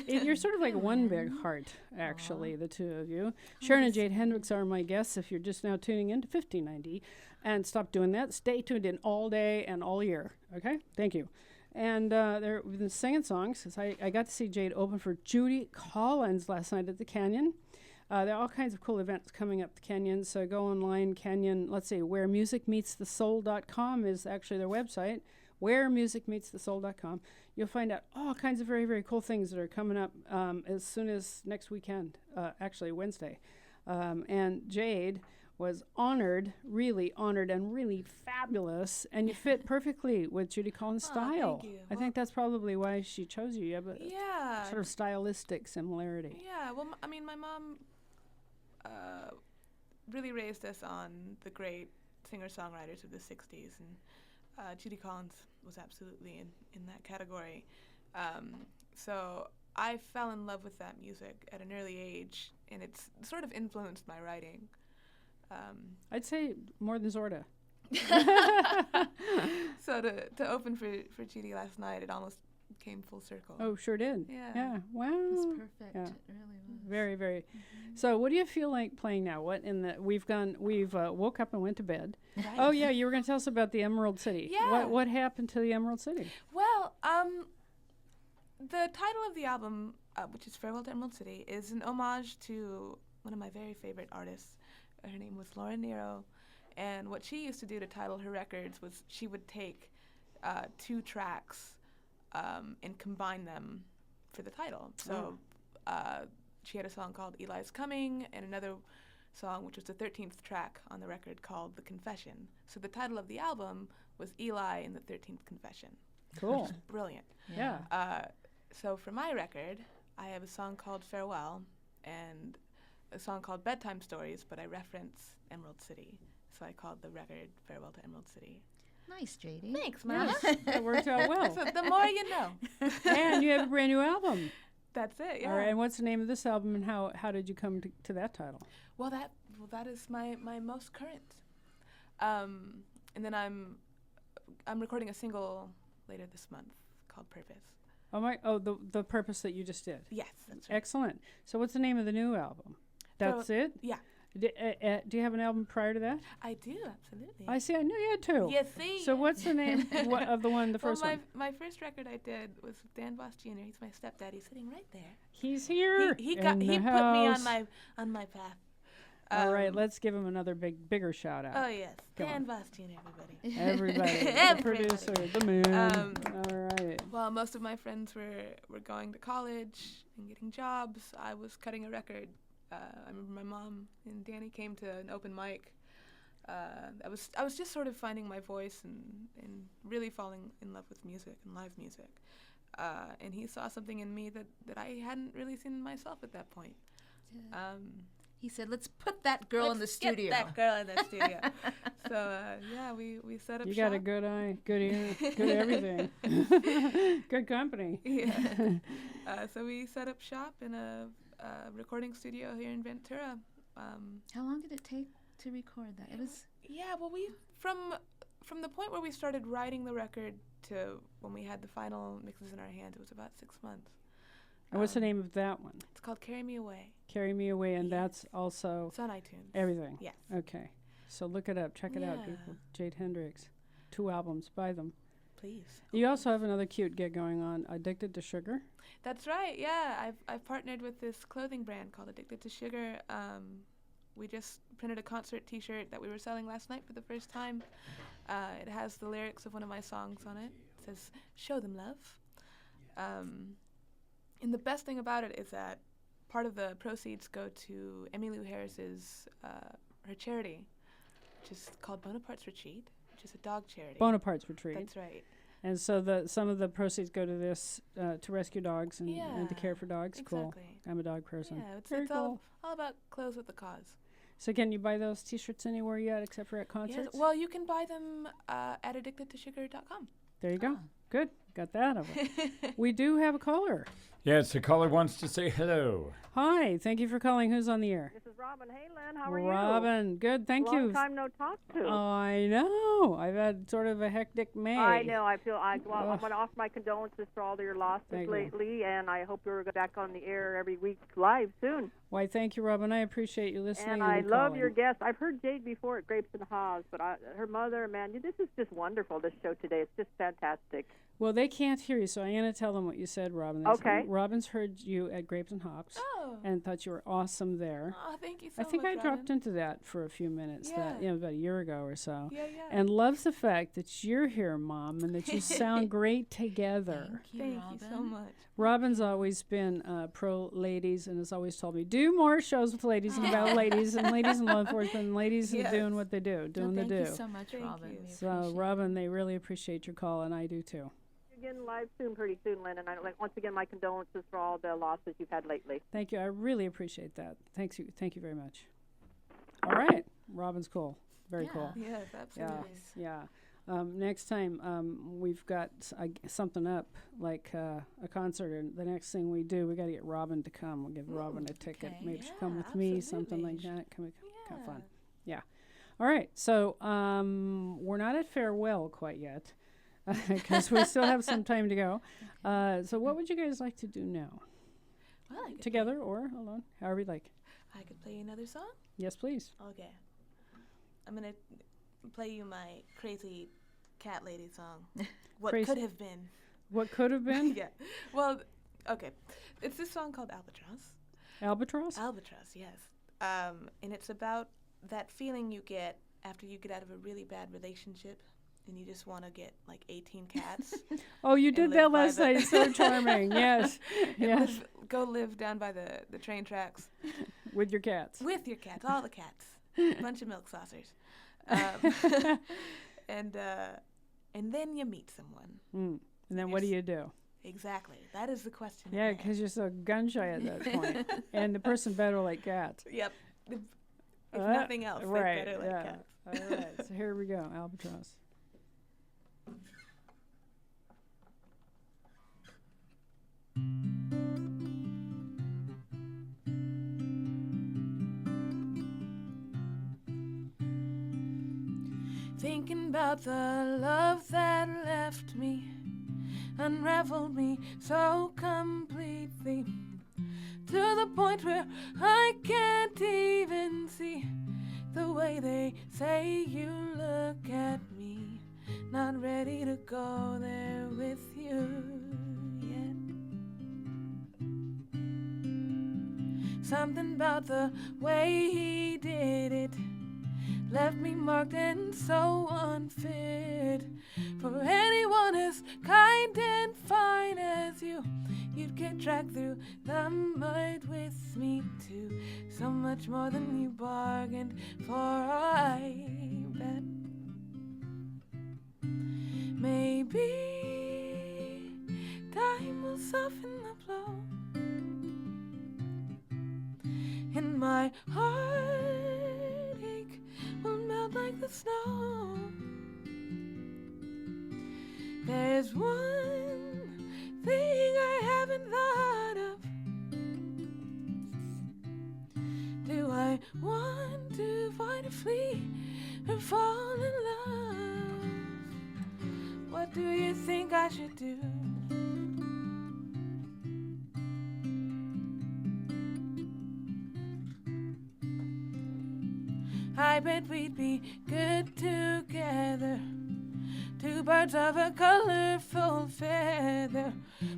Speaker 1: You're sort of like one big heart, actually, the 2 of you. Sharon and Jade Hendrix are my guests if you're just now tuning in to 1590. And stop doing that. Stay tuned in all day and all year. Okay? Thank you. And we've been singing songs. I got to see Jade open for Judy Collins last night at the Canyon. There are all kinds of cool events coming up the Canyon. So go online, Canyon, let's see, wheremusicmeetsthesoul.com is actually their website. Wheremusicmeetsthesoul.com. You'll find out all kinds of very, very cool things that are coming up as soon as next weekend, actually Wednesday. And Jade was honored, and really fabulous, and you fit perfectly with Judy Collins' style.
Speaker 3: Thank you.
Speaker 1: I think that's probably why she chose you. You have a
Speaker 3: Yeah.
Speaker 1: sort of stylistic similarity.
Speaker 3: Yeah. Well, I mean, my mom really raised us on the great singer-songwriters of the 60s, and Judy Collins was absolutely in that category. So I fell in love with that music at an early age, and it's sort of influenced my writing.
Speaker 1: I'd say more than Zorda.
Speaker 3: So to open for Judy last night, it almost came full circle.
Speaker 1: Oh, sure did.
Speaker 3: Yeah.
Speaker 1: Wow.
Speaker 2: It was perfect.
Speaker 1: Yeah.
Speaker 2: It really was.
Speaker 1: Very, very. So, what do you feel like playing now? We've woke up and went to bed.
Speaker 3: Right.
Speaker 1: Oh yeah, you were going to tell us about the Emerald City.
Speaker 3: Yeah.
Speaker 1: What happened to the Emerald City?
Speaker 3: Well, the title of the album, which is Farewell to Emerald City, is an homage to one of my very favorite artists. Her name was Laura Nero, and what she used to do to title her records was she would take 2 tracks and combine them for the title. So she had a song called Eli's Coming and another song, which was the 13th track on the record, called The Confession. So the title of the album was Eli and the 13th Confession.
Speaker 1: Cool.
Speaker 3: Which is brilliant.
Speaker 1: Yeah.
Speaker 3: So for my record, I have a song called Farewell and a song called Bedtime Stories, but I reference Emerald City. So I called the record Farewell to Emerald City.
Speaker 2: Nice, JD.
Speaker 3: Thanks, Mom.
Speaker 1: That worked out well.
Speaker 3: So the more you know.
Speaker 1: And you have a brand new album.
Speaker 3: That's it, yeah.
Speaker 1: All right. And what's the name of this album, and how did you come to that title?
Speaker 3: Well, that is my most current. And then I'm recording a single later this month called Purpose.
Speaker 1: The Purpose that you just did.
Speaker 3: Yes, that's right.
Speaker 1: Excellent. So what's the name of the new album? That's it?
Speaker 3: Yeah.
Speaker 1: Do you have an album prior to that?
Speaker 3: I do, absolutely.
Speaker 1: I see. I knew you had 2.
Speaker 3: You see.
Speaker 1: So what's the name of the first one?
Speaker 3: My first record I did was with Dan Voss Jr. He's my stepdaddy, sitting right there.
Speaker 1: He's here.
Speaker 3: He
Speaker 1: in
Speaker 3: put
Speaker 1: the
Speaker 3: me
Speaker 1: house.
Speaker 3: on my path.
Speaker 1: All right, let's give him another bigger shout out.
Speaker 3: Oh yes,
Speaker 1: Come
Speaker 3: Dan
Speaker 1: on.
Speaker 3: Voss Jr. Everybody.
Speaker 1: Everybody, the
Speaker 3: Everybody.
Speaker 1: producer, the man. All right.
Speaker 3: Well, most of my friends were going to college and getting jobs. I was cutting a record. I remember my mom and Danny came to an open mic I was just sort of finding my voice and really falling in love with music and live music. And he saw something in me that I hadn't really seen in myself at that point.
Speaker 2: He said, "Let's put that girl in the studio."
Speaker 3: Get that girl in the studio. So yeah, we set up.
Speaker 1: You
Speaker 3: shop.
Speaker 1: got a good eye, good ear, good everything. Good company.
Speaker 3: Yeah. So we set up shop in a recording studio here in Ventura.
Speaker 2: How long did it take to record that? It was.
Speaker 3: Yeah. Well, we from the point where we started writing the record to when we had the final mixes in our hands, it was about 6 months.
Speaker 1: And what's the name of that one?
Speaker 3: It's called "Carry Me Away."
Speaker 1: Carry Me Away, and
Speaker 3: Yes.
Speaker 1: that's also
Speaker 3: It's on iTunes.
Speaker 1: everything.
Speaker 3: Yes.
Speaker 1: Okay. So look it up. Check it out,
Speaker 3: Yeah.
Speaker 1: people. Jade Hendrix. 2 albums. Buy them.
Speaker 3: Please.
Speaker 1: You also have another cute gig going on, Addicted to Sugar.
Speaker 3: That's right. Yeah, I've partnered with this clothing brand called Addicted to Sugar. We just printed a concert T-shirt that we were selling last night for the first time. It has the lyrics of one of my songs on it. It says, "Show them love." And the best thing about it is that part of the proceeds go to Emmylou Harris's her charity, which is called Bonaparte's Retreat, which is a dog charity.
Speaker 1: Bonaparte's Retreat.
Speaker 3: That's right.
Speaker 1: And so some of the proceeds go to this to rescue dogs and to
Speaker 3: Yeah,
Speaker 1: care for dogs. Cool.
Speaker 3: Exactly.
Speaker 1: I'm a dog person.
Speaker 3: Yeah, it's
Speaker 1: Very cool.
Speaker 3: all about clothes with the cause.
Speaker 1: So can you buy those T-shirts anywhere yet except for at
Speaker 3: Yes.
Speaker 1: concerts?
Speaker 3: Well, you can buy them at addictedtosugar.com.
Speaker 1: There you go.
Speaker 2: Oh.
Speaker 1: Good. Got that of it. We do have a caller.
Speaker 5: Yes, the caller wants to say hello.
Speaker 1: Hi. Thank you for calling. Who's on the air?
Speaker 6: This is Robin. Hey, Lynn, how are you?
Speaker 1: Robin. Good. Thank
Speaker 6: Long
Speaker 1: you.
Speaker 6: time no talk to.
Speaker 1: I know. I've had sort of a hectic May.
Speaker 6: I know. I feel. I'm
Speaker 1: Ugh.
Speaker 6: going to offer my condolences for all of your losses
Speaker 1: Thank you.
Speaker 6: lately, and I hope you're back on the air every week live soon.
Speaker 1: Why, thank you, Robin. I appreciate you listening.
Speaker 6: And I love
Speaker 1: calling.
Speaker 6: your guests. I've heard Jade before at Grapes and Haws, but her mother, man, this is just wonderful. This show today, it's just fantastic.
Speaker 1: Well, they can't hear you, so I'm going to tell them what you said, Robin. They
Speaker 6: Okay.
Speaker 1: said, Robin's heard you at Grapes and Hops
Speaker 3: Oh.
Speaker 1: and thought you were awesome there.
Speaker 3: Oh, thank you so
Speaker 1: I
Speaker 3: much,
Speaker 1: think I dropped
Speaker 3: Robin.
Speaker 1: into that for a few minutes,
Speaker 3: Yeah.
Speaker 1: about a year ago or so.
Speaker 3: Yeah, yeah.
Speaker 1: And loves the fact that you're here, Mom, and that you sound great together.
Speaker 2: Thank you,
Speaker 3: Thank
Speaker 2: Robin.
Speaker 3: you so much.
Speaker 1: Robin's always been pro ladies and has always told me, do more shows with ladies and about ladies and ladies in law enforcement and ladies
Speaker 3: Yes.
Speaker 1: doing what they do, doing
Speaker 2: Thank
Speaker 1: the do.
Speaker 2: you so much,
Speaker 3: Thank
Speaker 2: Robin.
Speaker 3: you.
Speaker 2: We
Speaker 1: So,
Speaker 2: appreciate
Speaker 1: Robin, they really appreciate your call, and I do too.
Speaker 6: You're getting live soon, pretty soon, Lynn, and once again, my condolences for all the losses you've had lately.
Speaker 1: Thank you. I really appreciate that. Thank you very much. All right. Robin's cool. Very
Speaker 2: Yeah.
Speaker 1: cool.
Speaker 3: Yes, absolutely.
Speaker 1: Yeah. Next time we've got something up, like a concert, and the next thing we do, we got to get Robin to come. We'll give Robin a ticket.
Speaker 2: okay.
Speaker 1: Maybe she'll
Speaker 3: Yeah,
Speaker 1: come with me, something like
Speaker 3: absolutely.
Speaker 1: that. Kind of fun.
Speaker 3: Yeah.
Speaker 1: Yeah. All right. So we're not at farewell quite yet because we still have some time to go. So what would you guys like to do now?
Speaker 3: Well, I could
Speaker 1: Together or alone? However you'd like.
Speaker 3: I could play you another song.
Speaker 1: Yes, please.
Speaker 3: Okay. I'm gonna play you my crazy cat lady song. What
Speaker 1: Crazy-
Speaker 3: could have been.
Speaker 1: What could have been?
Speaker 3: Yeah. Well, okay. It's this song called Albatross.
Speaker 1: Albatross?
Speaker 3: Albatross, yes. And it's about that feeling you get after you get out of a really bad relationship and you just want to get like 18 cats.
Speaker 1: Oh, you did
Speaker 3: live
Speaker 1: that
Speaker 3: by
Speaker 1: last
Speaker 3: the-
Speaker 1: night. It's so charming. Yes.
Speaker 3: and
Speaker 1: Yes.
Speaker 3: go live down by the train tracks
Speaker 1: With your cats.
Speaker 3: with your cats, all the cats. A bunch of milk saucers. And then you meet someone.
Speaker 1: Mm. And then what do you do?
Speaker 3: Exactly. That is the question.
Speaker 1: Yeah, because you're so gun shy at that point. And the person better like cats.
Speaker 3: Yep. If
Speaker 1: Uh,
Speaker 3: nothing else,
Speaker 1: right,
Speaker 3: they better like
Speaker 1: yeah.
Speaker 3: cats.
Speaker 1: All right. So here we go. Albatross.
Speaker 3: Thinking about the love that left me, unraveled me so completely, to the point where I can't even see the way they say you look at me. Not ready to go there with you yet. Something about the way he did it left me marked and so unfit for anyone as kind and fine as you. You'd get dragged through the mud with me too. So much more than you bargained for, I bet. Maybe time will soften the blow, and my heartache will melt like the snow. There's one thing I haven't thought of. Do I want to find a flea or fall in love? What do you think I should do? I bet we'd be good together, two birds of a colorful feather.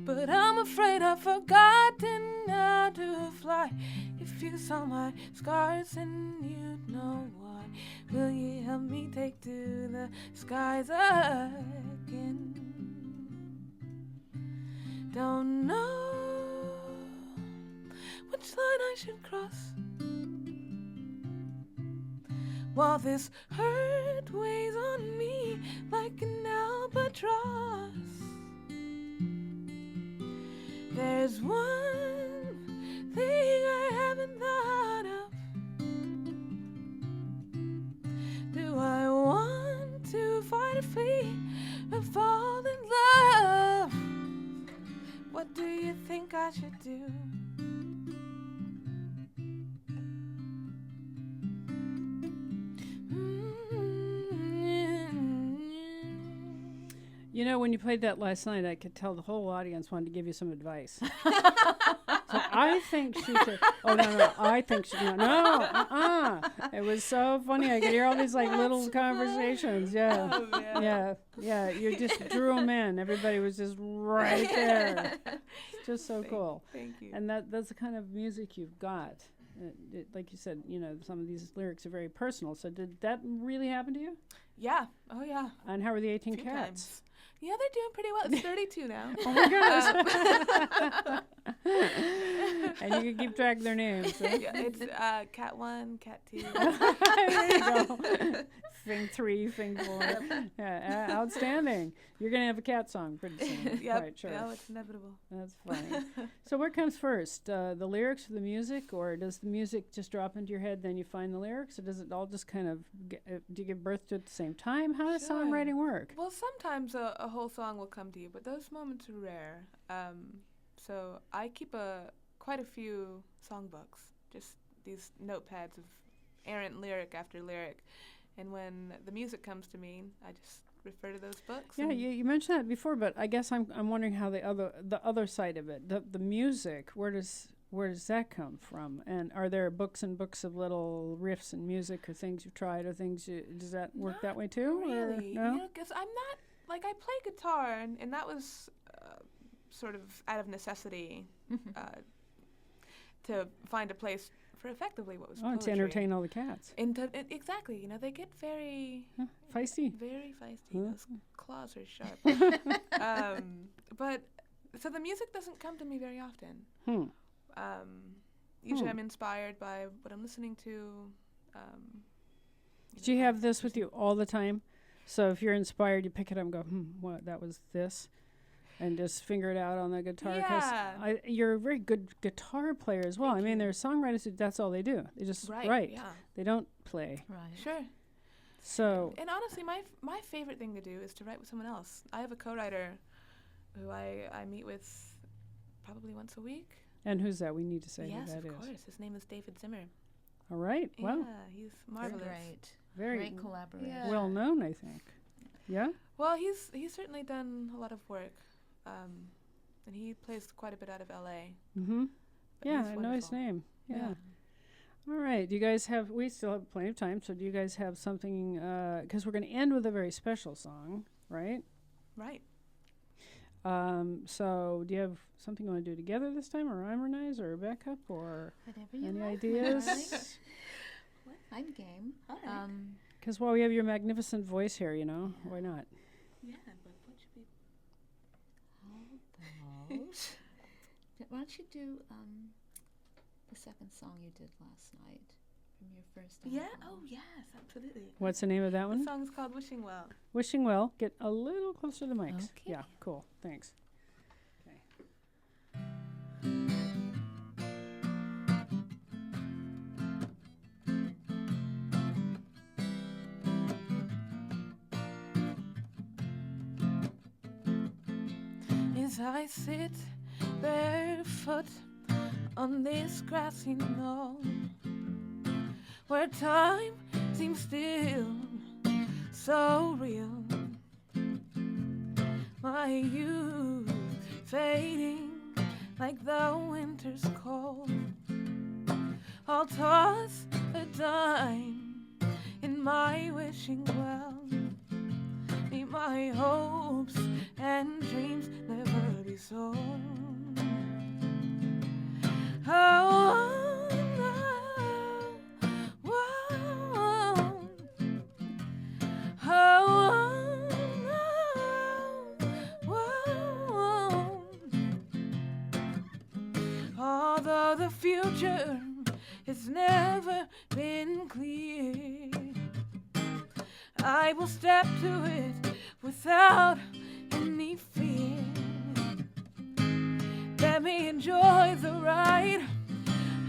Speaker 3: But I'm afraid I've forgotten how to fly. If you saw my scars, then you'd know why. Will you help me take to the skies again? Don't know which line I should cross, while this hurt weighs on me like an albatross. There's one thing I haven't thought of. Do I want to fight a flea or fall in love? What do you think I should do?
Speaker 1: You know, when you played that last night, I could tell the whole audience wanted to give you some advice. So I think she should. Oh no! I think she. No. It was so funny. I could hear all these like little conversations. Yeah.
Speaker 3: Oh,
Speaker 1: Yeah. You just drew them in. Everybody was just right there. It's just so cool.
Speaker 3: Thank you.
Speaker 1: And that's the kind of music you've got. Like you said, you know, some of these lyrics are very personal. So did that really happen to you?
Speaker 3: Yeah. Oh, yeah.
Speaker 1: And how were the 18
Speaker 3: Few
Speaker 1: cats?
Speaker 3: times. Yeah, they're doing pretty well. It's 32 now.
Speaker 1: Oh my goodness. And you can keep track of their names. Right?
Speaker 3: Yeah, it's cat 1, cat 2.
Speaker 1: There you go. Thing 3, thing 4. Yeah, outstanding. You're going to have a cat song pretty soon.
Speaker 3: Yep.
Speaker 1: Right, sure.
Speaker 3: No, it's inevitable.
Speaker 1: That's funny. So what comes first, the lyrics or the music? Or does the music just drop into your head, then you find the lyrics? Or does it all just kind of, do you give birth to it at the same time? How does
Speaker 3: Sure.
Speaker 1: songwriting work?
Speaker 3: Well, sometimes a whole song will come to you, but those moments are rare. So I keep quite a few songbooks, just these notepads of errant lyric after lyric. And when the music comes to me, I just refer to those books.
Speaker 1: Yeah, you mentioned that before, but I guess I'm wondering how the other side of it, the music, where does that come from? And are there books and books of little riffs and music or things you've tried or things does that work
Speaker 3: Not
Speaker 1: that way too?
Speaker 3: really.
Speaker 1: Or no?
Speaker 3: You know, 'cause I'm not, like, I play guitar, and that was sort of out of necessity to find a place for effectively what was poetry.
Speaker 1: To entertain all the cats.
Speaker 3: Exactly. You know, they get very
Speaker 1: Feisty.
Speaker 3: very feisty.
Speaker 1: Huh?
Speaker 3: Those claws are sharp. But so the music doesn't come to me very often. Usually I'm inspired by what I'm listening to.
Speaker 1: Do you have this with you all the time? So if you're inspired, you pick it up and go, what, that was this? And just finger it out on the guitar.
Speaker 3: Yeah.
Speaker 1: You're a very good guitar player as well.
Speaker 3: Thank
Speaker 1: I mean,
Speaker 3: you.
Speaker 1: there are songwriters who that's all they do. They just
Speaker 3: Right,
Speaker 1: write.
Speaker 3: yeah.
Speaker 1: They don't play.
Speaker 2: Right.
Speaker 3: Sure.
Speaker 1: So
Speaker 3: And honestly, my favorite thing to do is to write with someone else. I have a co-writer who I meet with probably once a week.
Speaker 1: and who's that? We need to say
Speaker 3: Yes,
Speaker 1: who
Speaker 3: of
Speaker 1: that is.
Speaker 3: course. His name is David Zimmer.
Speaker 1: All right. Well,
Speaker 3: Yeah, he's marvelous.
Speaker 2: Great.
Speaker 1: very
Speaker 2: Great collaboration.
Speaker 3: Yeah.
Speaker 1: well known, I think. Yeah.
Speaker 3: Well, he's certainly done a lot of work, and he plays quite a bit out of L.A.
Speaker 1: Mm-hmm.
Speaker 3: but
Speaker 1: Yeah,
Speaker 3: he's
Speaker 1: I know his
Speaker 3: wonderful.
Speaker 1: name. Yeah. All right. Do you guys have? We still have plenty of time. So do you guys have something? Because we're going to end with a very special song, right?
Speaker 3: Right.
Speaker 1: So do you have something you want to do together this time, or harmonize, or backup, or
Speaker 2: Whatever you
Speaker 1: any
Speaker 2: like,
Speaker 1: ideas?
Speaker 2: Well, I'm game.
Speaker 1: Because while we have your magnificent voice here, you know, why not?
Speaker 2: Yeah. Why don't you do the second song you did last night from your first album?
Speaker 3: Yeah. Oh, yes, absolutely.
Speaker 1: What's the name of that
Speaker 3: The
Speaker 1: one?
Speaker 3: song's called Wishing Well.
Speaker 1: Wishing Well. Get a little closer to the mics.
Speaker 2: Okay.
Speaker 1: Yeah, cool. Thanks.
Speaker 3: As I sit barefoot on this grassy knoll, where time seems still so real, my youth fading like the winter's cold, I'll toss a dime in my wishing well. May my hopes and dreams never be sold. Oh, no. Whoa. Oh, no. Whoa. Although the future has never been clear, I will step to it without any fear. Let me enjoy the ride.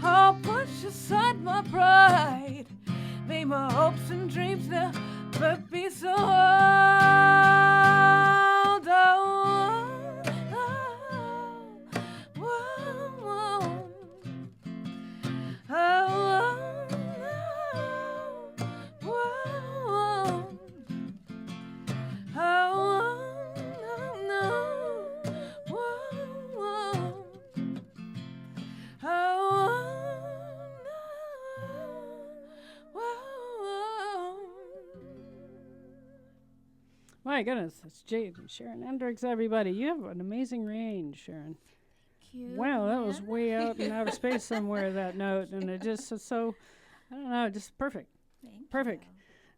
Speaker 3: I'll push aside my pride. May my hopes and dreams never be so old. Oh, oh, oh, oh, oh.
Speaker 1: My goodness, it's Jade and Sharon Hendrix, everybody. You have an amazing range, Sharon.
Speaker 2: Cute.
Speaker 1: Wow, that was way out in outer space somewhere, that note. And it just is so, I don't know, just perfect. Perfect.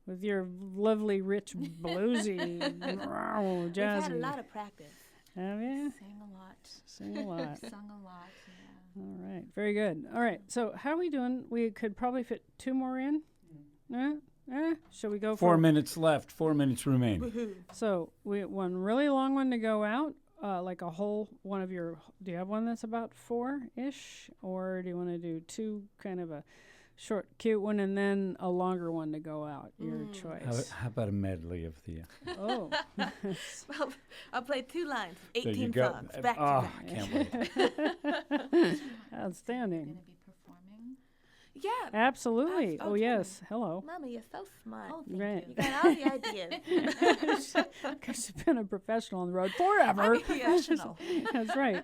Speaker 1: With your lovely, rich, bluesy, jazzy.
Speaker 2: We've had a lot of practice.
Speaker 1: Have you?
Speaker 2: Sang a lot.
Speaker 1: Sing a lot.
Speaker 2: Sung a lot, yeah.
Speaker 1: All right, very good. All right, so how are we doing? We could probably fit 2 more in. Shall we go
Speaker 5: 4
Speaker 1: for
Speaker 5: minutes left. 4 minutes remain.
Speaker 1: So we one really long one to go out, like a whole one of your. Do you have one that's about 4-ish, or do you want to do 2 kind of a short, cute one, and then a longer one to go out? Your choice.
Speaker 5: How about a medley of the?
Speaker 1: Oh,
Speaker 3: Well, I'll play 2 lines,
Speaker 5: There you
Speaker 3: 18
Speaker 5: go.
Speaker 3: songs, back to
Speaker 5: Oh,
Speaker 3: back.
Speaker 5: I can't wait.
Speaker 1: outstanding.
Speaker 2: Going to be performing.
Speaker 3: Yeah.
Speaker 1: Absolutely.
Speaker 3: Oh,
Speaker 1: Oh, yes. Hello.
Speaker 3: Mama, you're so smart.
Speaker 2: Oh, thank
Speaker 1: Right.
Speaker 3: You
Speaker 2: you.
Speaker 3: got all the ideas.
Speaker 1: Because you've been a professional on the road forever.
Speaker 2: Professional.
Speaker 1: That's right.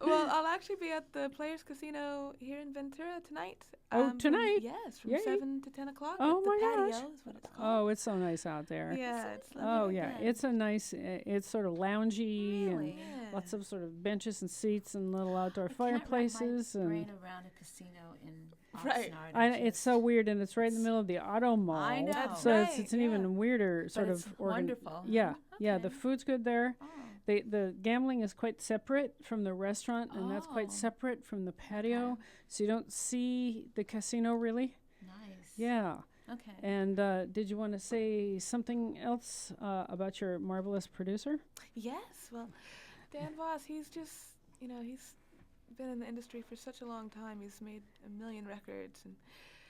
Speaker 3: Well, I'll actually be at the Players Casino here in Ventura tonight.
Speaker 1: Oh,
Speaker 3: from-
Speaker 1: tonight?
Speaker 3: Yes, from
Speaker 1: Yay.
Speaker 3: 7 to 10 o'clock.
Speaker 1: Oh,
Speaker 3: at the
Speaker 1: my
Speaker 3: patio
Speaker 1: gosh.
Speaker 3: is what it's
Speaker 1: Oh,
Speaker 3: called.
Speaker 1: it's so nice out there.
Speaker 3: Yeah, it's
Speaker 1: Oh,
Speaker 3: lovely.
Speaker 1: yeah. It's a nice, it's sort of loungy and
Speaker 2: Really?
Speaker 3: Yeah.
Speaker 1: lots of sort of benches and seats and little outdoor
Speaker 2: I can't wrap
Speaker 1: fireplaces.
Speaker 2: my
Speaker 1: and
Speaker 2: brain around a casino in
Speaker 3: Right.
Speaker 2: Oxnard.
Speaker 1: it's so weird, and it's right in the middle of the auto mall.
Speaker 2: I know.
Speaker 3: That's
Speaker 1: So
Speaker 3: right,
Speaker 1: it's an
Speaker 3: yeah.
Speaker 1: even weirder sort
Speaker 2: it's
Speaker 1: of
Speaker 2: wonderful.
Speaker 1: Yeah, yeah. The
Speaker 2: Okay.
Speaker 1: food's good there.
Speaker 2: Oh.
Speaker 1: The gambling is quite separate from the restaurant, and that's quite
Speaker 2: Oh.
Speaker 1: separate from the patio.
Speaker 2: Okay.
Speaker 1: So you don't see the casino really.
Speaker 2: Nice.
Speaker 1: Yeah.
Speaker 2: Okay.
Speaker 1: And did you want to say something else about your marvelous producer?
Speaker 3: Yes, well, Dan Voss, he's just, he's been in the industry for such a long time. He's made a million records, and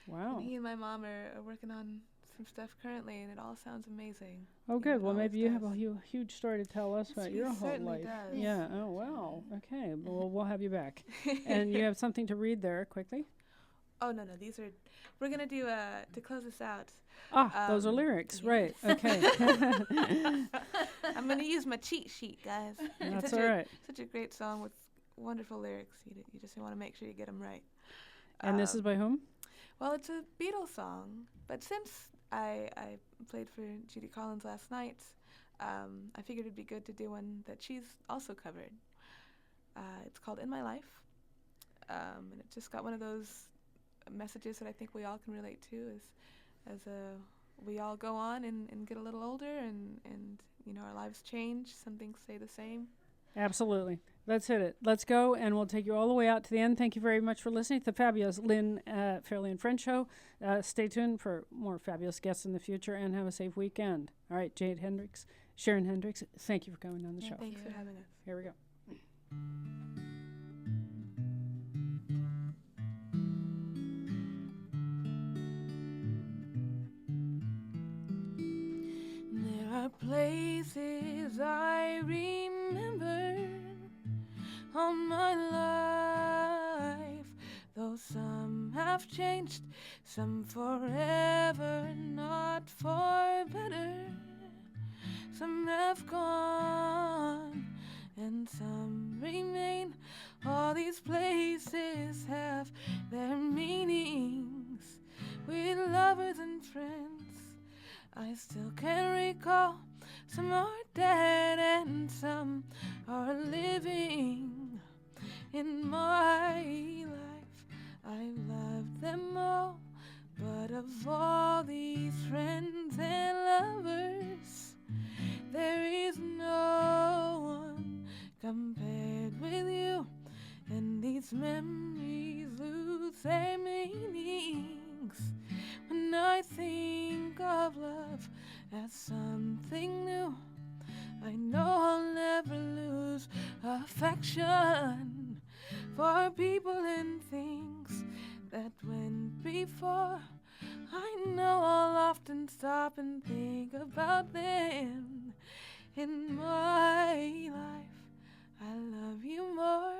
Speaker 1: Wow.
Speaker 3: he and my mom are working on some stuff currently, and it all sounds amazing.
Speaker 1: Oh,
Speaker 3: You know,
Speaker 1: good.
Speaker 3: it
Speaker 1: Well, maybe
Speaker 3: always
Speaker 1: you have a
Speaker 3: does.
Speaker 1: huge story to tell us about
Speaker 3: He
Speaker 1: your whole
Speaker 3: certainly
Speaker 1: life.
Speaker 3: does.
Speaker 1: Yeah. Oh, wow. Okay. Well, we'll have you back. And you have something to read there quickly?
Speaker 3: Oh, no, we're going to do, to close this out,
Speaker 1: Ah, those are
Speaker 3: Um,
Speaker 1: lyrics. Right. Okay.
Speaker 3: I'm going to use my cheat sheet, guys. It's
Speaker 1: That's
Speaker 3: such
Speaker 1: all
Speaker 3: a-
Speaker 1: right.
Speaker 3: Such a great song with wonderful lyrics. You just want to make sure you get them right.
Speaker 1: And this is by whom?
Speaker 3: Well, it's a Beatles song, but since I played for Judy Collins last night, I figured it'd be good to do one that she's also covered. It's called In My Life, and it just got one of those messages that I think we all can relate to as we all go on and get a little older and our lives change, some things stay the same.
Speaker 1: Absolutely. Let's hit it. Let's go, and we'll take you all the way out to the end. Thank you very much for listening to the fabulous Lynn Fairley and Friends show. Stay tuned for more fabulous guests in the future, and have a safe weekend. All right, Jade Hendrix, Sharon Hendrix, thank you for coming on the show.
Speaker 3: Thanks for having us.
Speaker 1: Here we go.
Speaker 3: There are places I remember all my life, though some have changed, some forever, not for better. Some have gone and some remain. All these places have their meanings. With lovers and friends, I still can recall. Some are dead and some are living. In my life, I've loved them all, but of all these friends and lovers, there is no one compared with you. And these memories lose their meanings when I think of love as something new. I know I'll never lose affection for people and things that went before. I know I'll often stop and think about them. In my life, I love you more.